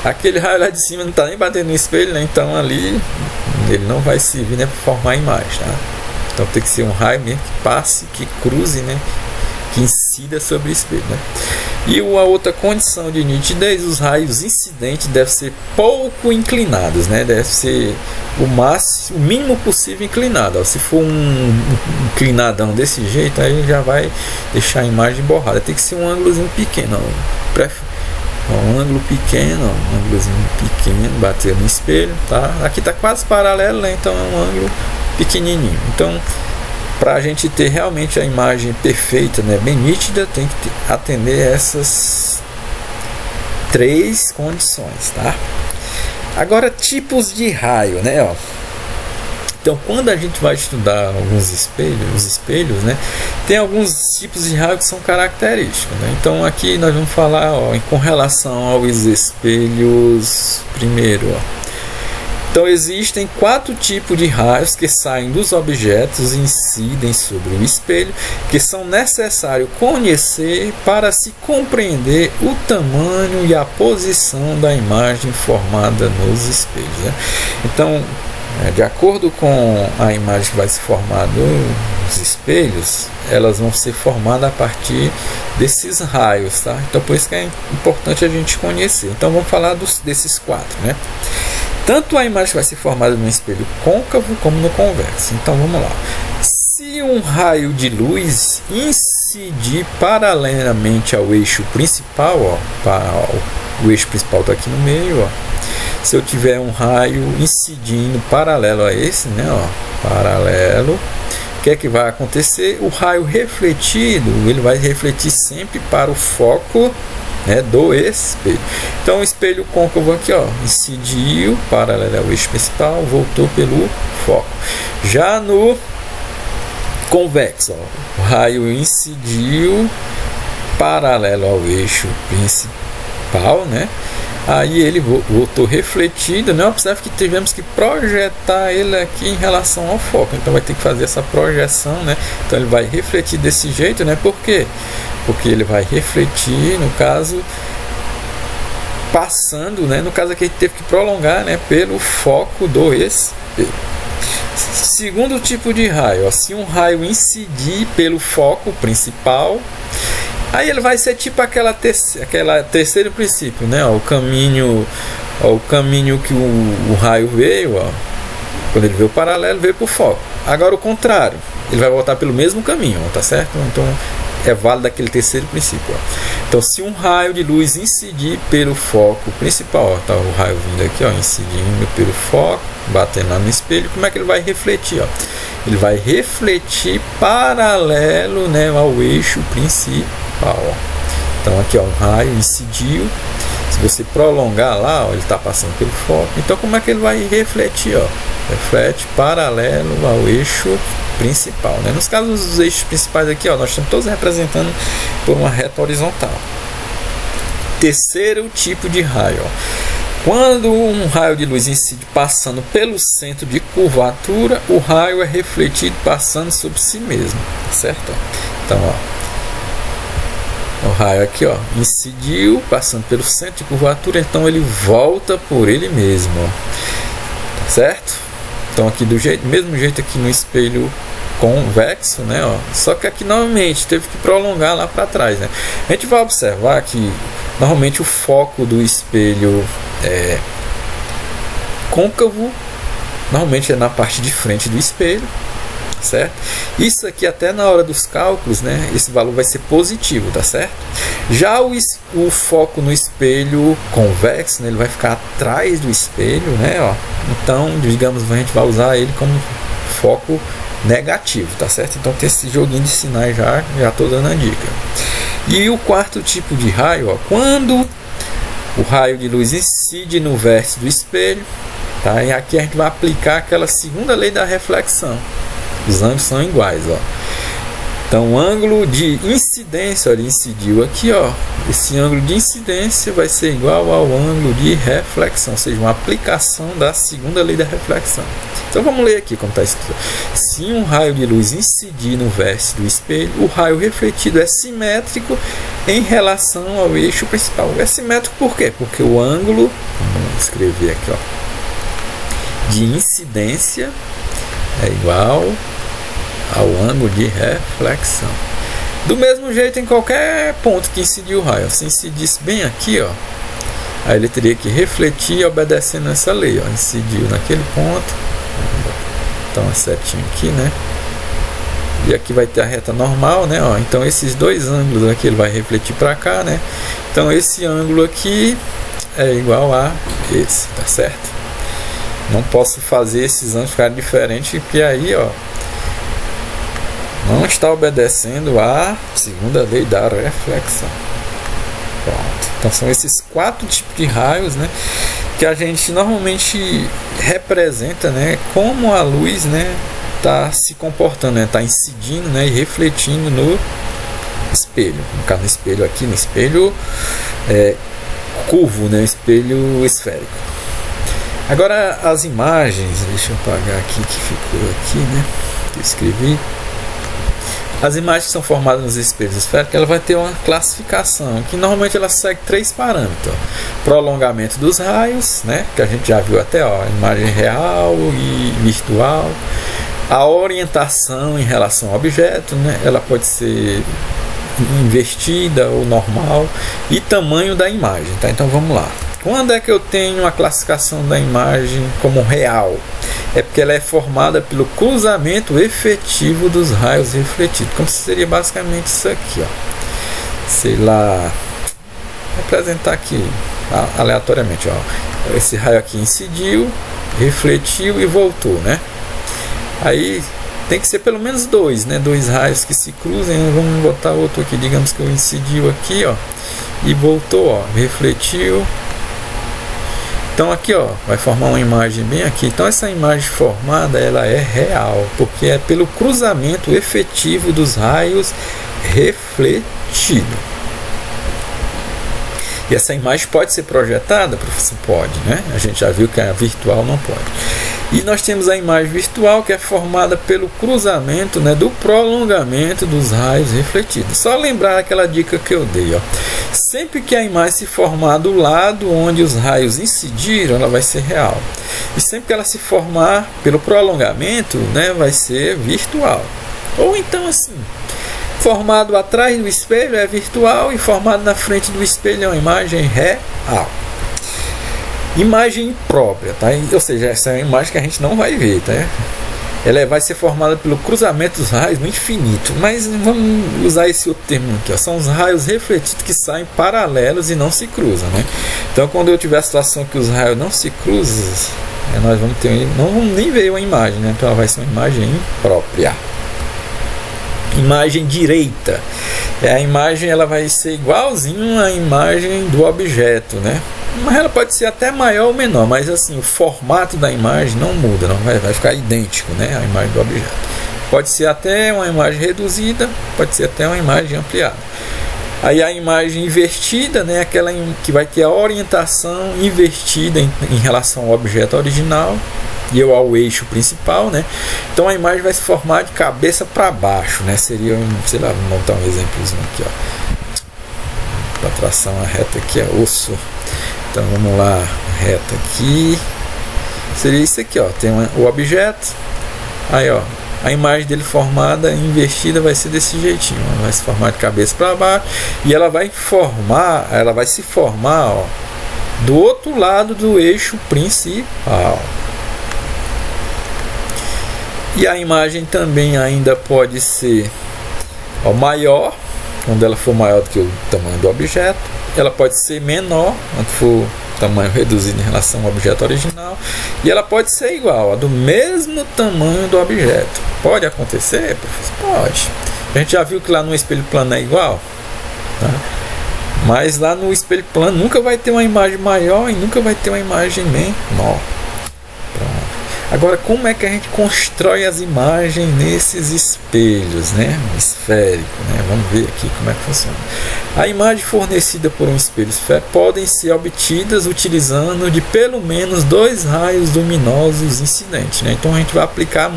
Aquele raio lá de cima não está nem batendo no espelho, né, então ali ele não vai servir, né, para formar a imagem, tá? Então tem que ser um raio mesmo que passe, que cruze, né, que incida sobre o espelho, né? E uma outra condição de nitidez, os raios incidentes devem ser pouco inclinados, né? Deve ser o mínimo possível inclinado. Se for um inclinadão desse jeito, aí já vai deixar a imagem borrada. Tem que ser um ângulozinho pequeno. Um ângulo pequeno, um ângulozinho pequeno, bater no espelho, tá? Aqui tá quase paralelo, né? Então é um ângulo pequenininho. Então, para a gente ter realmente a imagem perfeita, né, bem nítida, tem que atender essas 3 condições, tá? Agora, tipos de raio, né? Ó. Então, quando a gente vai estudar alguns os espelhos, né, tem alguns tipos de raio que são característicos, né? Então, aqui nós vamos falar, ó, com relação aos espelhos primeiro, ó. Então, existem 4 tipos de raios que saem dos objetos e incidem sobre o espelho, que são necessários conhecer para se compreender o tamanho e a posição da imagem formada nos espelhos, né? Então, de acordo com a imagem que vai se formar nos espelhos, elas vão ser formadas a partir desses raios, tá? Então, por isso que é importante a gente conhecer. Então, vamos falar desses 4, né? Tanto a imagem vai ser formada no espelho côncavo como no convexo. Então, vamos lá. Se um raio de luz incidir paralelamente ao eixo principal, ó, o eixo principal está aqui no meio, ó. Se eu tiver um raio incidindo paralelo a esse, né, ó, paralelo, o que é que vai acontecer? O raio refletido, ele vai refletir sempre para o foco, né, do espelho. Então, o espelho côncavo aqui, ó, incidiu paralelo ao eixo principal, voltou pelo foco. Já no convexo, ó, o raio incidiu paralelo ao eixo principal, né? Aí ele voltou refletido, né? Observe que tivemos que projetar ele aqui em relação ao foco. Então vai ter que fazer essa projeção, né? Então ele vai refletir desse jeito, né? Por quê? Porque ele vai refletir, no caso, passando, né? No caso aqui a gente teve que prolongar, né? Pelo foco do espelho. Segundo tipo de raio, ó, se um raio incidir pelo foco principal, aí ele vai ser tipo aquela terceiro princípio, né? Ó, o caminho que o raio veio, ó, quando ele veio paralelo, veio para o foco. Agora o contrário, ele vai voltar pelo mesmo caminho, ó, tá certo? Então é válido aquele terceiro princípio, ó. Então, se um raio de luz incidir pelo foco principal, ó, tá o raio vindo aqui, ó, incidindo pelo foco, batendo lá no espelho, como é que ele vai refletir, ó? Ele vai refletir paralelo, né, ao eixo principal, ó. Então aqui, ó, um raio incidiu, se você prolongar lá, ó, ele está passando pelo foco. Então como é que ele vai refletir, ó? Reflete paralelo ao eixo principal, né? Nos casos dos eixos principais aqui, ó, nós estamos todos representando por uma reta horizontal. Terceiro tipo de raio, ó. Quando um raio de luz incide passando pelo centro de curvatura, o raio é refletido passando sobre si mesmo, certo? Então, ó, o raio aqui, ó, incidiu passando pelo centro de curvatura, então ele volta por ele mesmo, ó, certo? Então aqui do mesmo jeito aqui no espelho convexo, né, ó, só que aqui novamente teve que prolongar lá para trás, né? A gente vai observar que normalmente o foco do espelho côncavo normalmente é na parte de frente do espelho, certo? Isso aqui até na hora dos cálculos, né, esse valor vai ser positivo, tá certo? Já o foco no espelho convexo, né, ele vai ficar atrás do espelho, né, ó. Então, digamos, a gente vai usar ele como foco negativo, tá certo? Então tem esse joguinho de sinais, já tô dando a dica. E o quarto tipo de raio, ó, quando o raio de luz incide no vértice do espelho, tá? E aqui a gente vai aplicar aquela segunda lei da reflexão. Os ângulos são iguais, ó. Então o ângulo de incidência, ele incidiu aqui, ó. Esse ângulo de incidência vai ser igual ao ângulo de reflexão, ou seja, uma aplicação da segunda lei da reflexão. Então vamos ler aqui como está escrito. Se um raio de luz incidir no vértice do espelho, o raio refletido é simétrico em relação ao eixo principal. É simétrico por quê? Porque o ângulo, vamos escrever aqui, ó, de incidência é igual ao ângulo de reflexão. Do mesmo jeito em qualquer ponto que incidiu o raio. Se incidisse bem aqui, ó, aí ele teria que refletir obedecendo essa lei, ó. Incidiu naquele ponto, então a setinha aqui, né? E aqui vai ter a reta normal, né? Ó. Então esses dois ângulos aqui ele vai refletir para cá, né? Então esse ângulo aqui é igual a esse, tá certo? Não posso fazer esses ângulos ficarem diferentes, porque aí, ó, não está obedecendo a segunda lei da reflexão. Pronto. Então são esses 4 tipos de raios, né, que a gente normalmente representa, né, como a luz, né, está se comportando, né, está incidindo, né, e refletindo no espelho. No caso, no espelho aqui, no espelho curvo, né, espelho esférico. Agora as imagens, deixa eu apagar aqui que ficou aqui, né, que eu escrevi. As imagens que são formadas nos espelhos esféricos, ela vai ter uma classificação, que normalmente ela segue 3 parâmetros. Prolongamento dos raios, né, que a gente já viu até, ó, imagem real e virtual. A orientação em relação ao objeto, né, ela pode ser invertida ou normal. E tamanho da imagem, tá? Então vamos lá. Quando é que eu tenho a classificação da imagem como real? É porque ela é formada pelo cruzamento efetivo dos raios refletidos. Como seria basicamente isso aqui, ó. Sei lá, vou apresentar aqui aleatoriamente, ó. Esse raio aqui incidiu, refletiu e voltou, né? Aí tem que ser pelo menos 2, né? 2 raios que se cruzem. Vamos botar outro aqui, digamos que eu incidiu aqui, ó, e voltou, ó, refletiu. Então aqui, ó, vai formar uma imagem bem aqui. Então essa imagem formada, ela é real, porque é pelo cruzamento efetivo dos raios refletidos. E essa imagem pode ser projetada, professor? Pode, né? A gente já viu que a virtual não pode. E nós temos a imagem virtual, que é formada pelo cruzamento, né, do prolongamento dos raios refletidos. Só lembrar aquela dica que eu dei, ó. Sempre que a imagem se formar do lado onde os raios incidiram, ela vai ser real. E sempre que ela se formar pelo prolongamento, né, vai ser virtual. Ou então assim, formado atrás do espelho é virtual e formado na frente do espelho é uma imagem real. Imagem própria, tá? Ou seja, essa é uma imagem que a gente não vai ver, tá? Ela vai ser formada pelo cruzamento dos raios no infinito. Mas vamos usar esse outro termo aqui, ó. São os raios refletidos que saem paralelos e não se cruzam, né? Então, quando eu tiver a situação que os raios não se cruzam, nós vamos ter, não vamos nem ver uma imagem, né? Então, ela vai ser uma imagem imprópria. Imagem direita. A imagem, ela vai ser igualzinho à imagem do objeto, né? Mas ela pode ser até maior ou menor, mas assim, o formato da imagem não muda, não vai ficar idêntico, né, a imagem do objeto. Pode ser até uma imagem reduzida, pode ser até uma imagem ampliada. Aí a imagem invertida, né, aquela que vai ter a orientação invertida em relação ao objeto original e ao eixo principal, né? Então a imagem vai se formar de cabeça para baixo, né? Seria, sei lá, vou montar um exemplozinho aqui, ó. Para traçar uma reta aqui é osso. Então vamos lá, reta aqui. Seria isso aqui, ó. Tem o objeto. Aí, ó, a imagem dele formada invertida vai ser desse jeitinho. Ela vai se formar de cabeça para baixo e ela vai se formar, ó, do outro lado do eixo principal. E a imagem também ainda pode ser, ó, maior, quando ela for maior do que o tamanho do objeto. Ela pode ser menor, quando for tamanho reduzido em relação ao objeto original. E ela pode ser igual, ó, do mesmo tamanho do objeto. Pode acontecer, professor? Pode. A gente já viu que lá no espelho plano é igual, tá? Mas lá no espelho plano nunca vai ter uma imagem maior e nunca vai ter uma imagem menor. Agora, como é que a gente constrói as imagens nesses espelhos, né? Esférico, né? Vamos ver aqui como é que funciona. A imagem fornecida por um espelho esférico podem ser obtidas utilizando de pelo menos 2 raios luminosos incidentes, né? Então a gente vai aplicar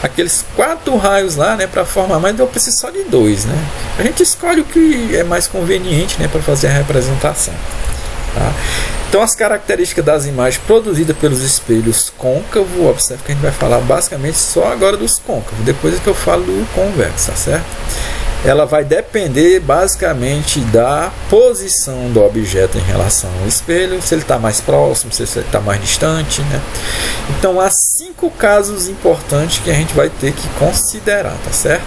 aqueles 4 raios lá, né, para formar, mas eu preciso só de 2, né? A gente escolhe o que é mais conveniente, né, para fazer a representação. Tá? Então as características das imagens produzidas pelos espelhos côncavos, observe que a gente vai falar basicamente só agora dos côncavos, depois é que eu falo do convexo, tá certo? Ela vai depender basicamente da posição do objeto em relação ao espelho, se ele está mais próximo, se ele está mais distante, né? Então há 5 casos importantes que a gente vai ter que considerar, tá certo?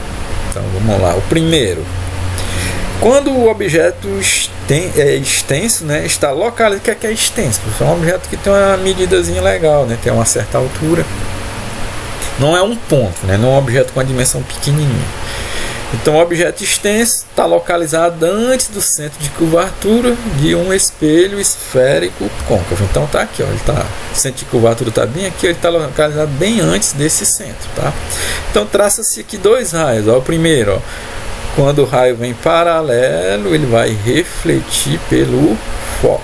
Então vamos lá, o primeiro: quando o objeto é extenso, né? Está localizado. O que é extenso? É um objeto que tem uma medidazinha legal, né? Tem uma certa altura. Não é um ponto, né? Não é um objeto com uma dimensão pequenininha. Então, o objeto extenso está localizado antes do centro de curvatura de um espelho esférico côncavo. Então, tá aqui, ó, o centro de curvatura está bem aqui, ele está localizado bem antes desse centro, tá? Então, traça-se aqui dois raios. Ó, o primeiro, ó, quando o raio vem paralelo, ele vai refletir pelo foco.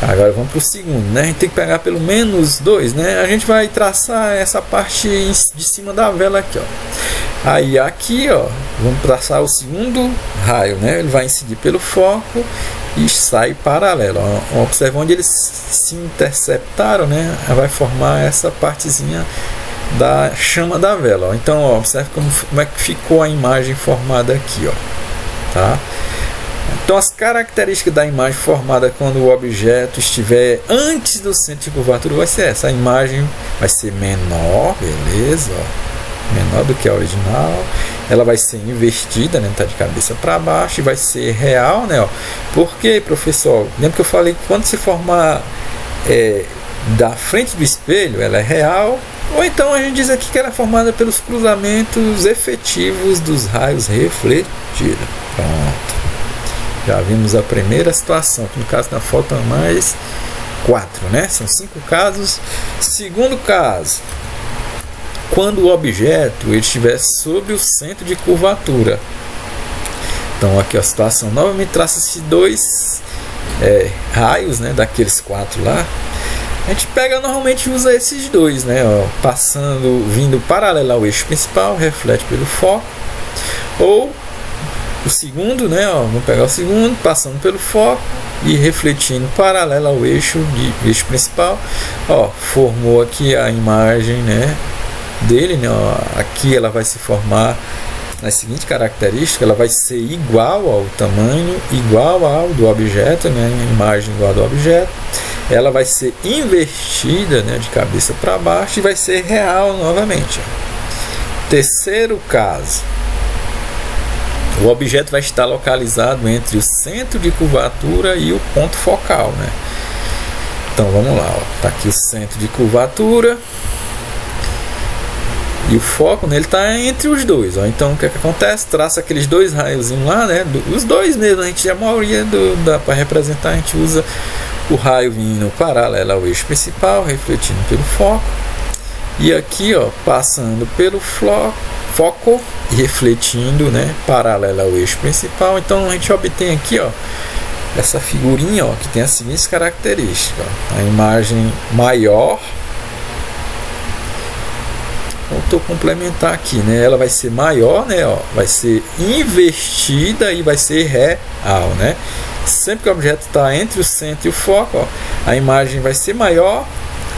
Agora vamos para o segundo, né? A gente tem que pegar pelo menos dois, né? A gente vai traçar essa parte de cima da vela aqui, ó. Aí aqui, ó, vamos traçar o segundo raio, né? Ele vai incidir pelo foco e sai paralelo. Ó. Observa onde eles se interceptaram, né? Vai formar essa partezinha da chama da vela. Ó. Então, ó, observe como é que ficou a imagem formada aqui, ó. Tá? Então, as características da imagem formada quando o objeto estiver antes do centro de curvatura vai ser essa. A imagem vai ser menor, beleza? Ó. Menor do que a original. Ela vai ser invertida, né? Tá de cabeça para baixo e vai ser real, né? Ó. Por quê, professor? Lembra que eu falei que quando se formar da frente do espelho, ela é real. Ou então a gente diz aqui que ela é formada pelos cruzamentos efetivos dos raios refletidos. Pronto. Já vimos a primeira situação, que no caso da faltam mais 4, né? São 5 casos. Segundo caso, quando o objeto ele estiver sobre o centro de curvatura. Então aqui a situação, novamente traça-se dois raios, né? Daqueles 4 lá. A gente normalmente usa esses dois, né? Ó, vindo paralelo ao eixo principal, reflete pelo foco. Ou o segundo, né? Ó, vamos pegar o segundo, passando pelo foco e refletindo paralelo ao eixo principal. Ó, formou aqui a imagem, né, dele, né? Ó, aqui ela vai se formar na seguinte característica: ela vai ser igual ao tamanho, igual ao do objeto, né? Imagem igual ao do objeto. Ela vai ser invertida, né, de cabeça para baixo e vai ser real novamente. Ó. Terceiro caso. O objeto vai estar localizado entre o centro de curvatura e o ponto focal, né? Então vamos lá, está aqui o centro de curvatura e o foco, né, ele está entre os dois. Ó. Então o que acontece? Traça aqueles dois raiozinhos lá, né? Os dois mesmo, a maioria dá para representar, a gente usa o raio vindo paralelo ao eixo principal, refletindo pelo foco. E aqui, ó, passando pelo foco e refletindo, né, paralelo ao eixo principal. Então a gente obtém aqui, ó, essa figurinha, ó, que tem as seguintes características. Ó. A imagem maior. Vou complementar aqui, né? Ela vai ser maior, né? Ó, vai ser invertida e vai ser real, né? Sempre que o objeto está entre o centro e o foco, ó, a imagem vai ser maior,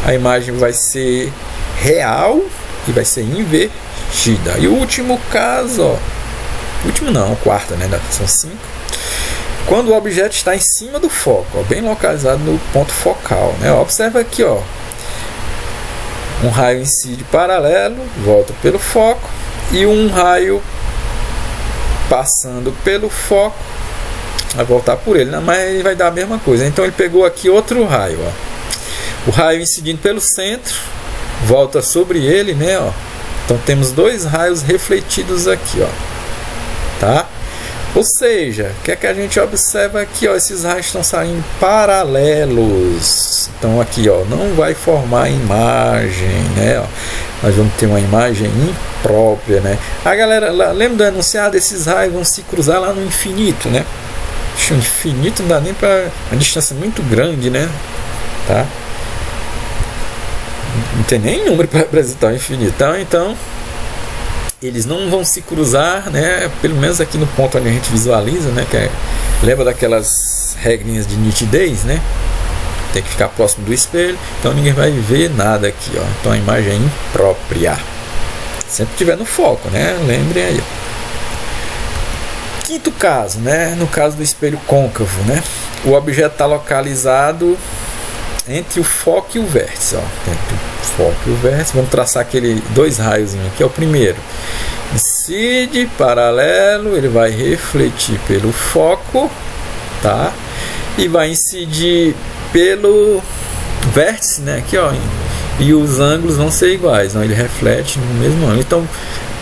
a imagem vai ser real e vai ser invertida. E o último caso, ó, último não, o quarto, né? São 5. Quando o objeto está em cima do foco, ó, bem localizado no ponto focal, né? Observa aqui, ó, um raio incide paralelo, volta pelo foco, e um raio passando pelo foco vai voltar por ele, né? Mas ele vai dar a mesma coisa. Então ele pegou aqui outro raio, ó. O raio incidindo pelo centro volta sobre ele, né? Ó. Então temos dois raios refletidos aqui, ó. Tá? Ou seja, o que é que a gente observa aqui, ó? Esses raios estão saindo paralelos. Então aqui, ó, não vai formar imagem, né? Ó. Nós vamos ter uma imagem imprópria, né? A galera, lembra do enunciado? Esses raios vão se cruzar lá no infinito, né? O infinito não dá nem para uma distância muito grande, né? Tá? Não tem nem número para representar o infinito. Então eles não vão se cruzar, né? Pelo menos aqui no ponto onde a gente visualiza, né? Que lembra daquelas regrinhas de nitidez, né? Tem que ficar próximo do espelho, então ninguém vai ver nada aqui, ó. Então a imagem é imprópria. Sempre tiver no foco, né? Lembrem aí. Quinto caso, né? No caso do espelho côncavo, né? O objeto está localizado entre o foco e o vértice, ó. Entre o foco e o vértice, vamos traçar aquele dois raiozinhos aqui. É o primeiro, incide paralelo, ele vai refletir pelo foco tá? E vai incidir pelo vértice, né? Aqui, ó, e os ângulos vão ser iguais, não? Ele reflete no mesmo ângulo. Então,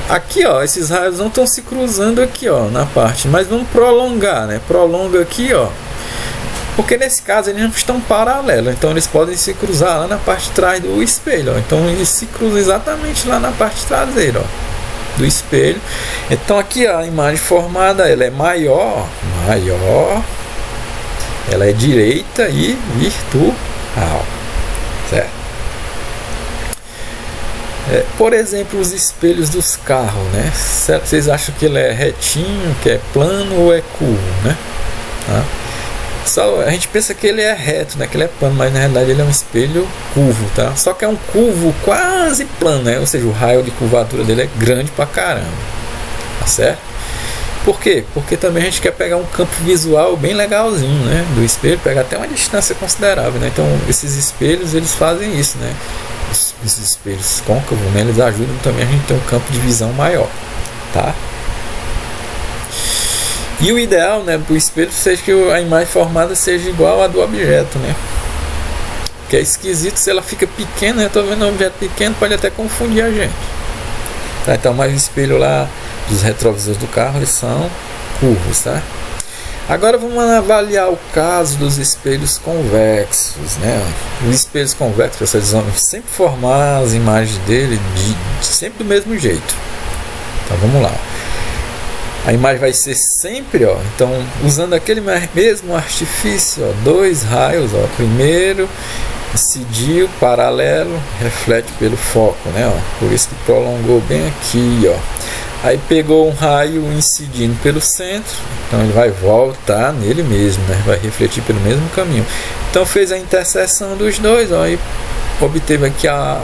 aqui, ó, esses raios não estão se cruzando aqui, ó, na parte, mas vamos prolongar, né? Prolonga aqui, ó, porque nesse caso eles não estão paralelos, então eles podem se cruzar lá na parte de trás do espelho, ó. Então eles se cruzam exatamente lá na parte traseira, ó, do espelho. Então aqui, ó, a imagem formada, ela é maior, ela é direita e virtual, certo? Por exemplo, os espelhos dos carros, né? Vocês acham que ele é retinho, que é plano ou é curvo, né? Tá? Só, a gente pensa que ele é reto, né? Que ele é plano, mas na realidade ele é um espelho curvo, tá? Só que é um curvo quase plano, né? Ou seja, o raio de curvatura dele é grande pra caramba, tá certo? Por quê? Porque também a gente quer pegar um campo visual bem legalzinho, né? Do espelho, pegar até uma distância considerável, né? Então esses espelhos, eles fazem isso, né? Esses espelhos côncavos, né? Eles ajudam também a gente ter um campo de visão maior, tá? E o ideal, né, para o espelho seja que a imagem formada seja igual à do objeto, né? Que é esquisito se ela fica pequena, eu estou vendo um objeto pequeno, pode até confundir a gente. Tá, então, mas o espelho lá dos retrovisores do carro, eles são curvos, tá? Agora vamos avaliar o caso dos espelhos convexos, né? Os espelhos convexos, vocês vão sempre formar as imagens dele sempre do mesmo jeito. Então vamos lá. A imagem vai ser sempre, ó, então usando aquele mesmo artifício, ó, dois raios, ó, primeiro incidiu paralelo, reflete pelo foco, né, ó, por isso que prolongou bem aqui, ó. Aí pegou um raio incidindo pelo centro, então ele vai voltar nele mesmo, né, vai refletir pelo mesmo caminho. Então fez a interseção dos dois, ó, e obteve aqui a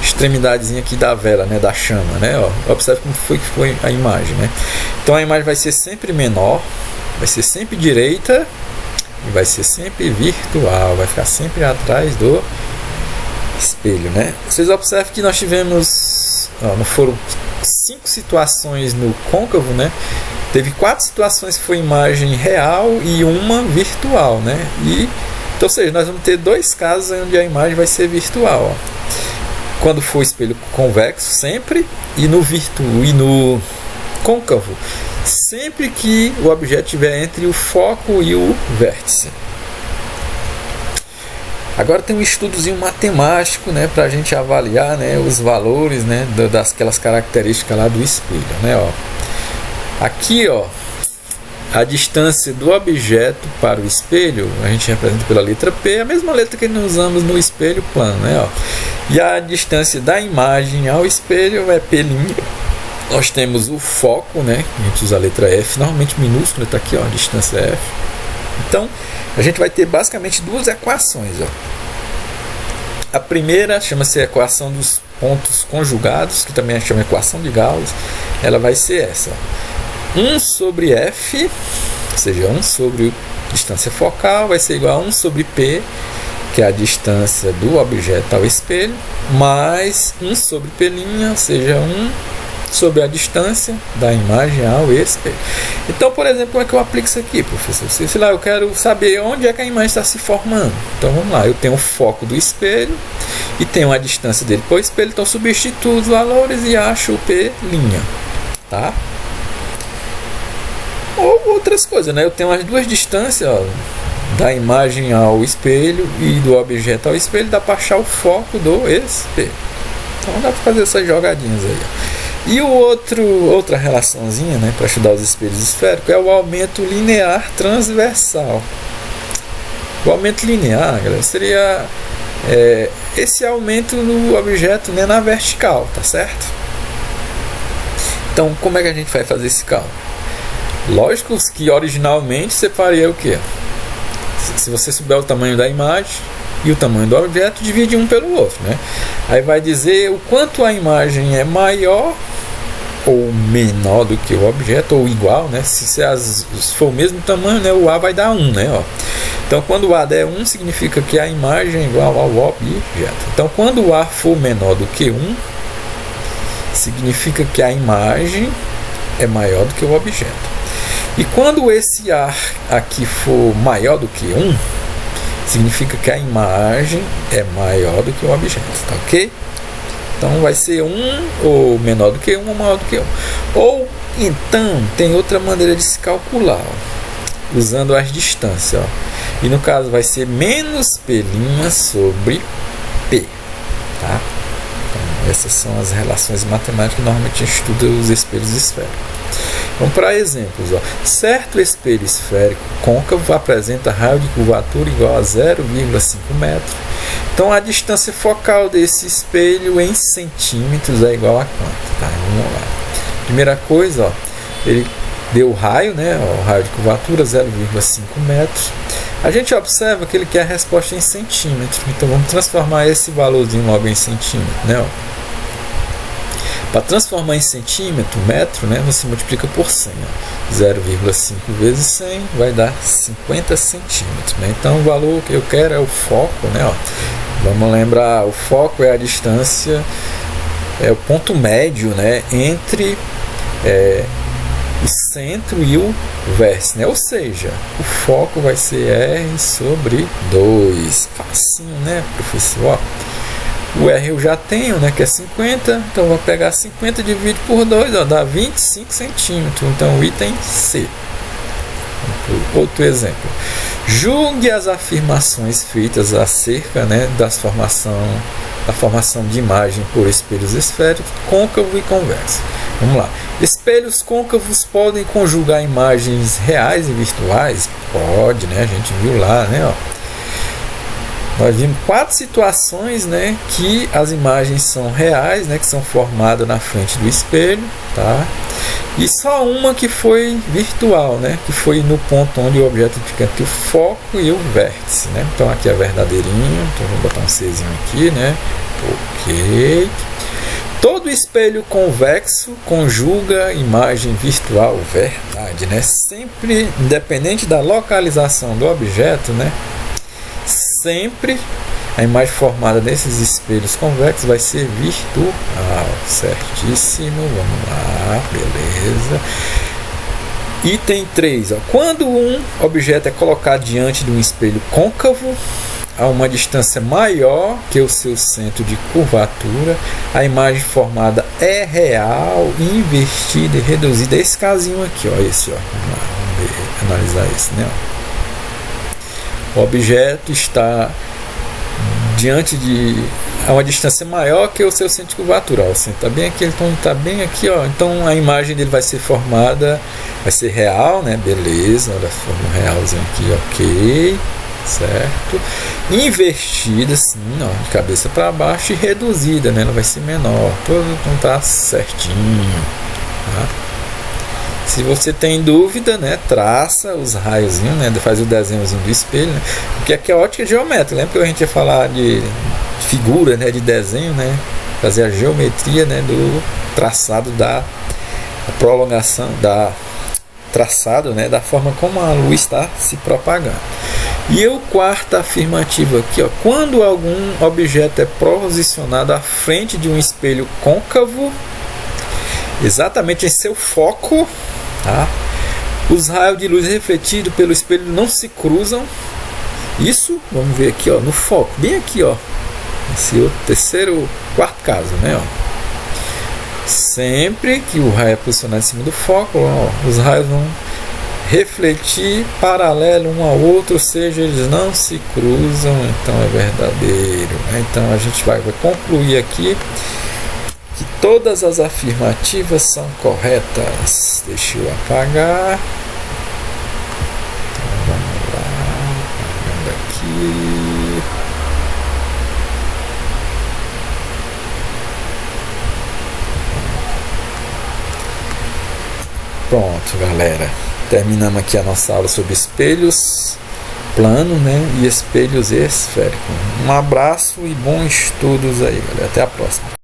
extremidadezinha aqui da vela, né, da chama, né, ó. Observe como foi a imagem, né. Então a imagem vai ser sempre menor, vai ser sempre direita e vai ser sempre virtual, vai ficar sempre atrás do espelho, né. Vocês observam que nós tivemos, ó, não foram 5 situações no côncavo, né. Teve 4 situações que foi imagem real e uma virtual, né. E então, ou seja, nós vamos ter 2 casos onde a imagem vai ser virtual, ó. Quando for espelho convexo, sempre, e no côncavo, sempre que o objeto estiver entre o foco e o vértice. Agora tem um estudozinho matemático, né, para a gente avaliar, né, os valores, né, daquelas características lá do espelho, né, ó. Aqui, ó, a distância do objeto para o espelho, a gente representa pela letra P, a mesma letra que nós usamos no espelho plano, né, ó. E a distância da imagem ao espelho é P'. Nós temos o foco, né, a gente usa a letra F, normalmente minúscula, está aqui, ó, a distância F. Então, a gente vai ter basicamente 2 equações, ó. A primeira chama-se equação dos pontos conjugados, que também chama equação de Gauss. Ela vai ser essa, ó. 1 sobre F, ou seja, 1 sobre distância focal, vai ser igual a 1 sobre P, que é a distância do objeto ao espelho, mais 1 sobre P', ou seja, 1 sobre a distância da imagem ao espelho. Então, por exemplo, como é que eu aplico isso aqui, professor? Sei lá, eu quero saber onde é que a imagem está se formando. Então, vamos lá, eu tenho o foco do espelho e tenho a distância dele para o espelho, então substituo os valores e acho o P', tá? Ou outras coisas, né? Eu tenho as 2 distâncias, ó, da imagem ao espelho e do objeto ao espelho, dá para achar o foco do espelho. Então dá para fazer essas jogadinhas aí, ó. E outra relaçãozinha, né, para estudar os espelhos esféricos é o aumento linear transversal. O aumento linear, galera, seria esse aumento no objeto, né, na vertical, tá certo? Então como é que a gente vai fazer esse cálculo? Lógico que originalmente você faria o quê? Se você souber o tamanho da imagem e o tamanho do objeto, divide um pelo outro, né? Aí vai dizer o quanto a imagem é maior ou menor do que o objeto, ou igual, né? Se for o mesmo tamanho, né, o A vai dar 1, né? Ó. Então quando o A der 1, significa que a imagem é igual ao objeto. Então quando o A for menor do que 1, significa que a imagem é maior do que o objeto. E quando esse ar aqui for maior do que 1, significa que a imagem é maior do que o objeto, tá ok? Então vai ser 1 ou menor do que 1 ou maior do que 1. Ou então tem outra maneira de se calcular, ó, usando as distâncias, ó. E no caso vai ser menos P' sobre P, tá? Então, essas são as relações matemáticas que normalmente a gente estuda os espelhos esféricos. Vamos para exemplos, ó. Certo espelho esférico côncavo apresenta raio de curvatura igual a 0,5 metros. Então a distância focal desse espelho em centímetros é igual a quanto? Tá, vamos lá. Primeira coisa, ó, ele deu o raio, né? Ó, o raio de curvatura 0,5 metros. A gente observa que ele quer a resposta em centímetros. Então vamos transformar esse valorzinho logo em centímetro, né? Ó. Para transformar em centímetro, metro, né, você multiplica por 100. 0,5 vezes 100 vai dar 50 centímetros. Né? Então o valor que eu quero é o foco. Né, ó. Vamos lembrar, o foco é a distância, é o ponto médio, né, entre o centro e o vértice. Né? Ou seja, o foco vai ser R sobre 2. Facinho, né, professor? Ó. O R eu já tenho, né, que é 50, então vou pegar 50 dividido por 2, ó, dá 25 centímetros. Então o item C. Outro exemplo. Julgue as afirmações feitas acerca, né, da formação de imagem por espelhos esféricos, côncavo e convexo. Vamos lá. Espelhos côncavos podem conjugar imagens reais e virtuais? Pode, né? A gente viu lá, né, ó. Nós vimos 4 situações, né, que as imagens são reais, né, que são formadas na frente do espelho, tá? E só uma que foi virtual, né, que foi no ponto onde o objeto fica entre o foco e o vértice, né? Então aqui é verdadeirinho, então vou botar um Czinho aqui, né? Ok. Todo espelho convexo conjuga imagem virtual, verdade, né? Sempre, independente da localização do objeto, né? Sempre a imagem formada nesses espelhos convexos vai ser virtual, certíssimo, vamos lá, beleza. Item 3, ó. Quando um objeto é colocado diante de um espelho côncavo a uma distância maior que o seu centro de curvatura, a imagem formada é real, invertida e reduzida. Esse casinho aqui, ó, esse, ó, vamos lá, vamos ver, analisar esse, né, ó. O objeto está diante de uma distância maior que o seu centro de curvatura. O centro está bem aqui, então está bem aqui, ó. Então a imagem dele vai ser formada, vai ser real, né? Beleza, olha, forma um realzinho aqui, ok, certo. Invertida, sim, ó, de cabeça para baixo, e reduzida, né? Ela vai ser menor. Então tá certinho, tá? Se você tem dúvida, né, traça os raiozinhos, né, faz o desenhozinho do espelho, né, porque aqui é ótica geométrica. Lembra que a gente ia falar de figura, né, de desenho, né, fazer a geometria, né, do traçado da prolongação, da traçado, né, da forma como a luz está se propagando. E o quarto afirmativo aqui, ó, quando algum objeto é posicionado à frente de um espelho côncavo, exatamente em seu foco, tá? Os raios de luz refletidos pelo espelho não se cruzam. Isso, vamos ver aqui, ó, no foco, bem aqui, ó, esse terceiro, quarto caso, né, ó. Sempre que o raio é posicionado em cima do foco, ó, os raios vão refletir paralelo um ao outro, ou seja, eles não se cruzam, então é verdadeiro, né? Então a gente vai concluir aqui que todas as afirmativas são corretas. Deixa eu apagar. Então vamos lá, apagando aqui. Pronto, galera. Terminamos aqui a nossa aula sobre espelhos plano, né, e espelhos esféricos. Um abraço e bons estudos aí, galera. Até a próxima.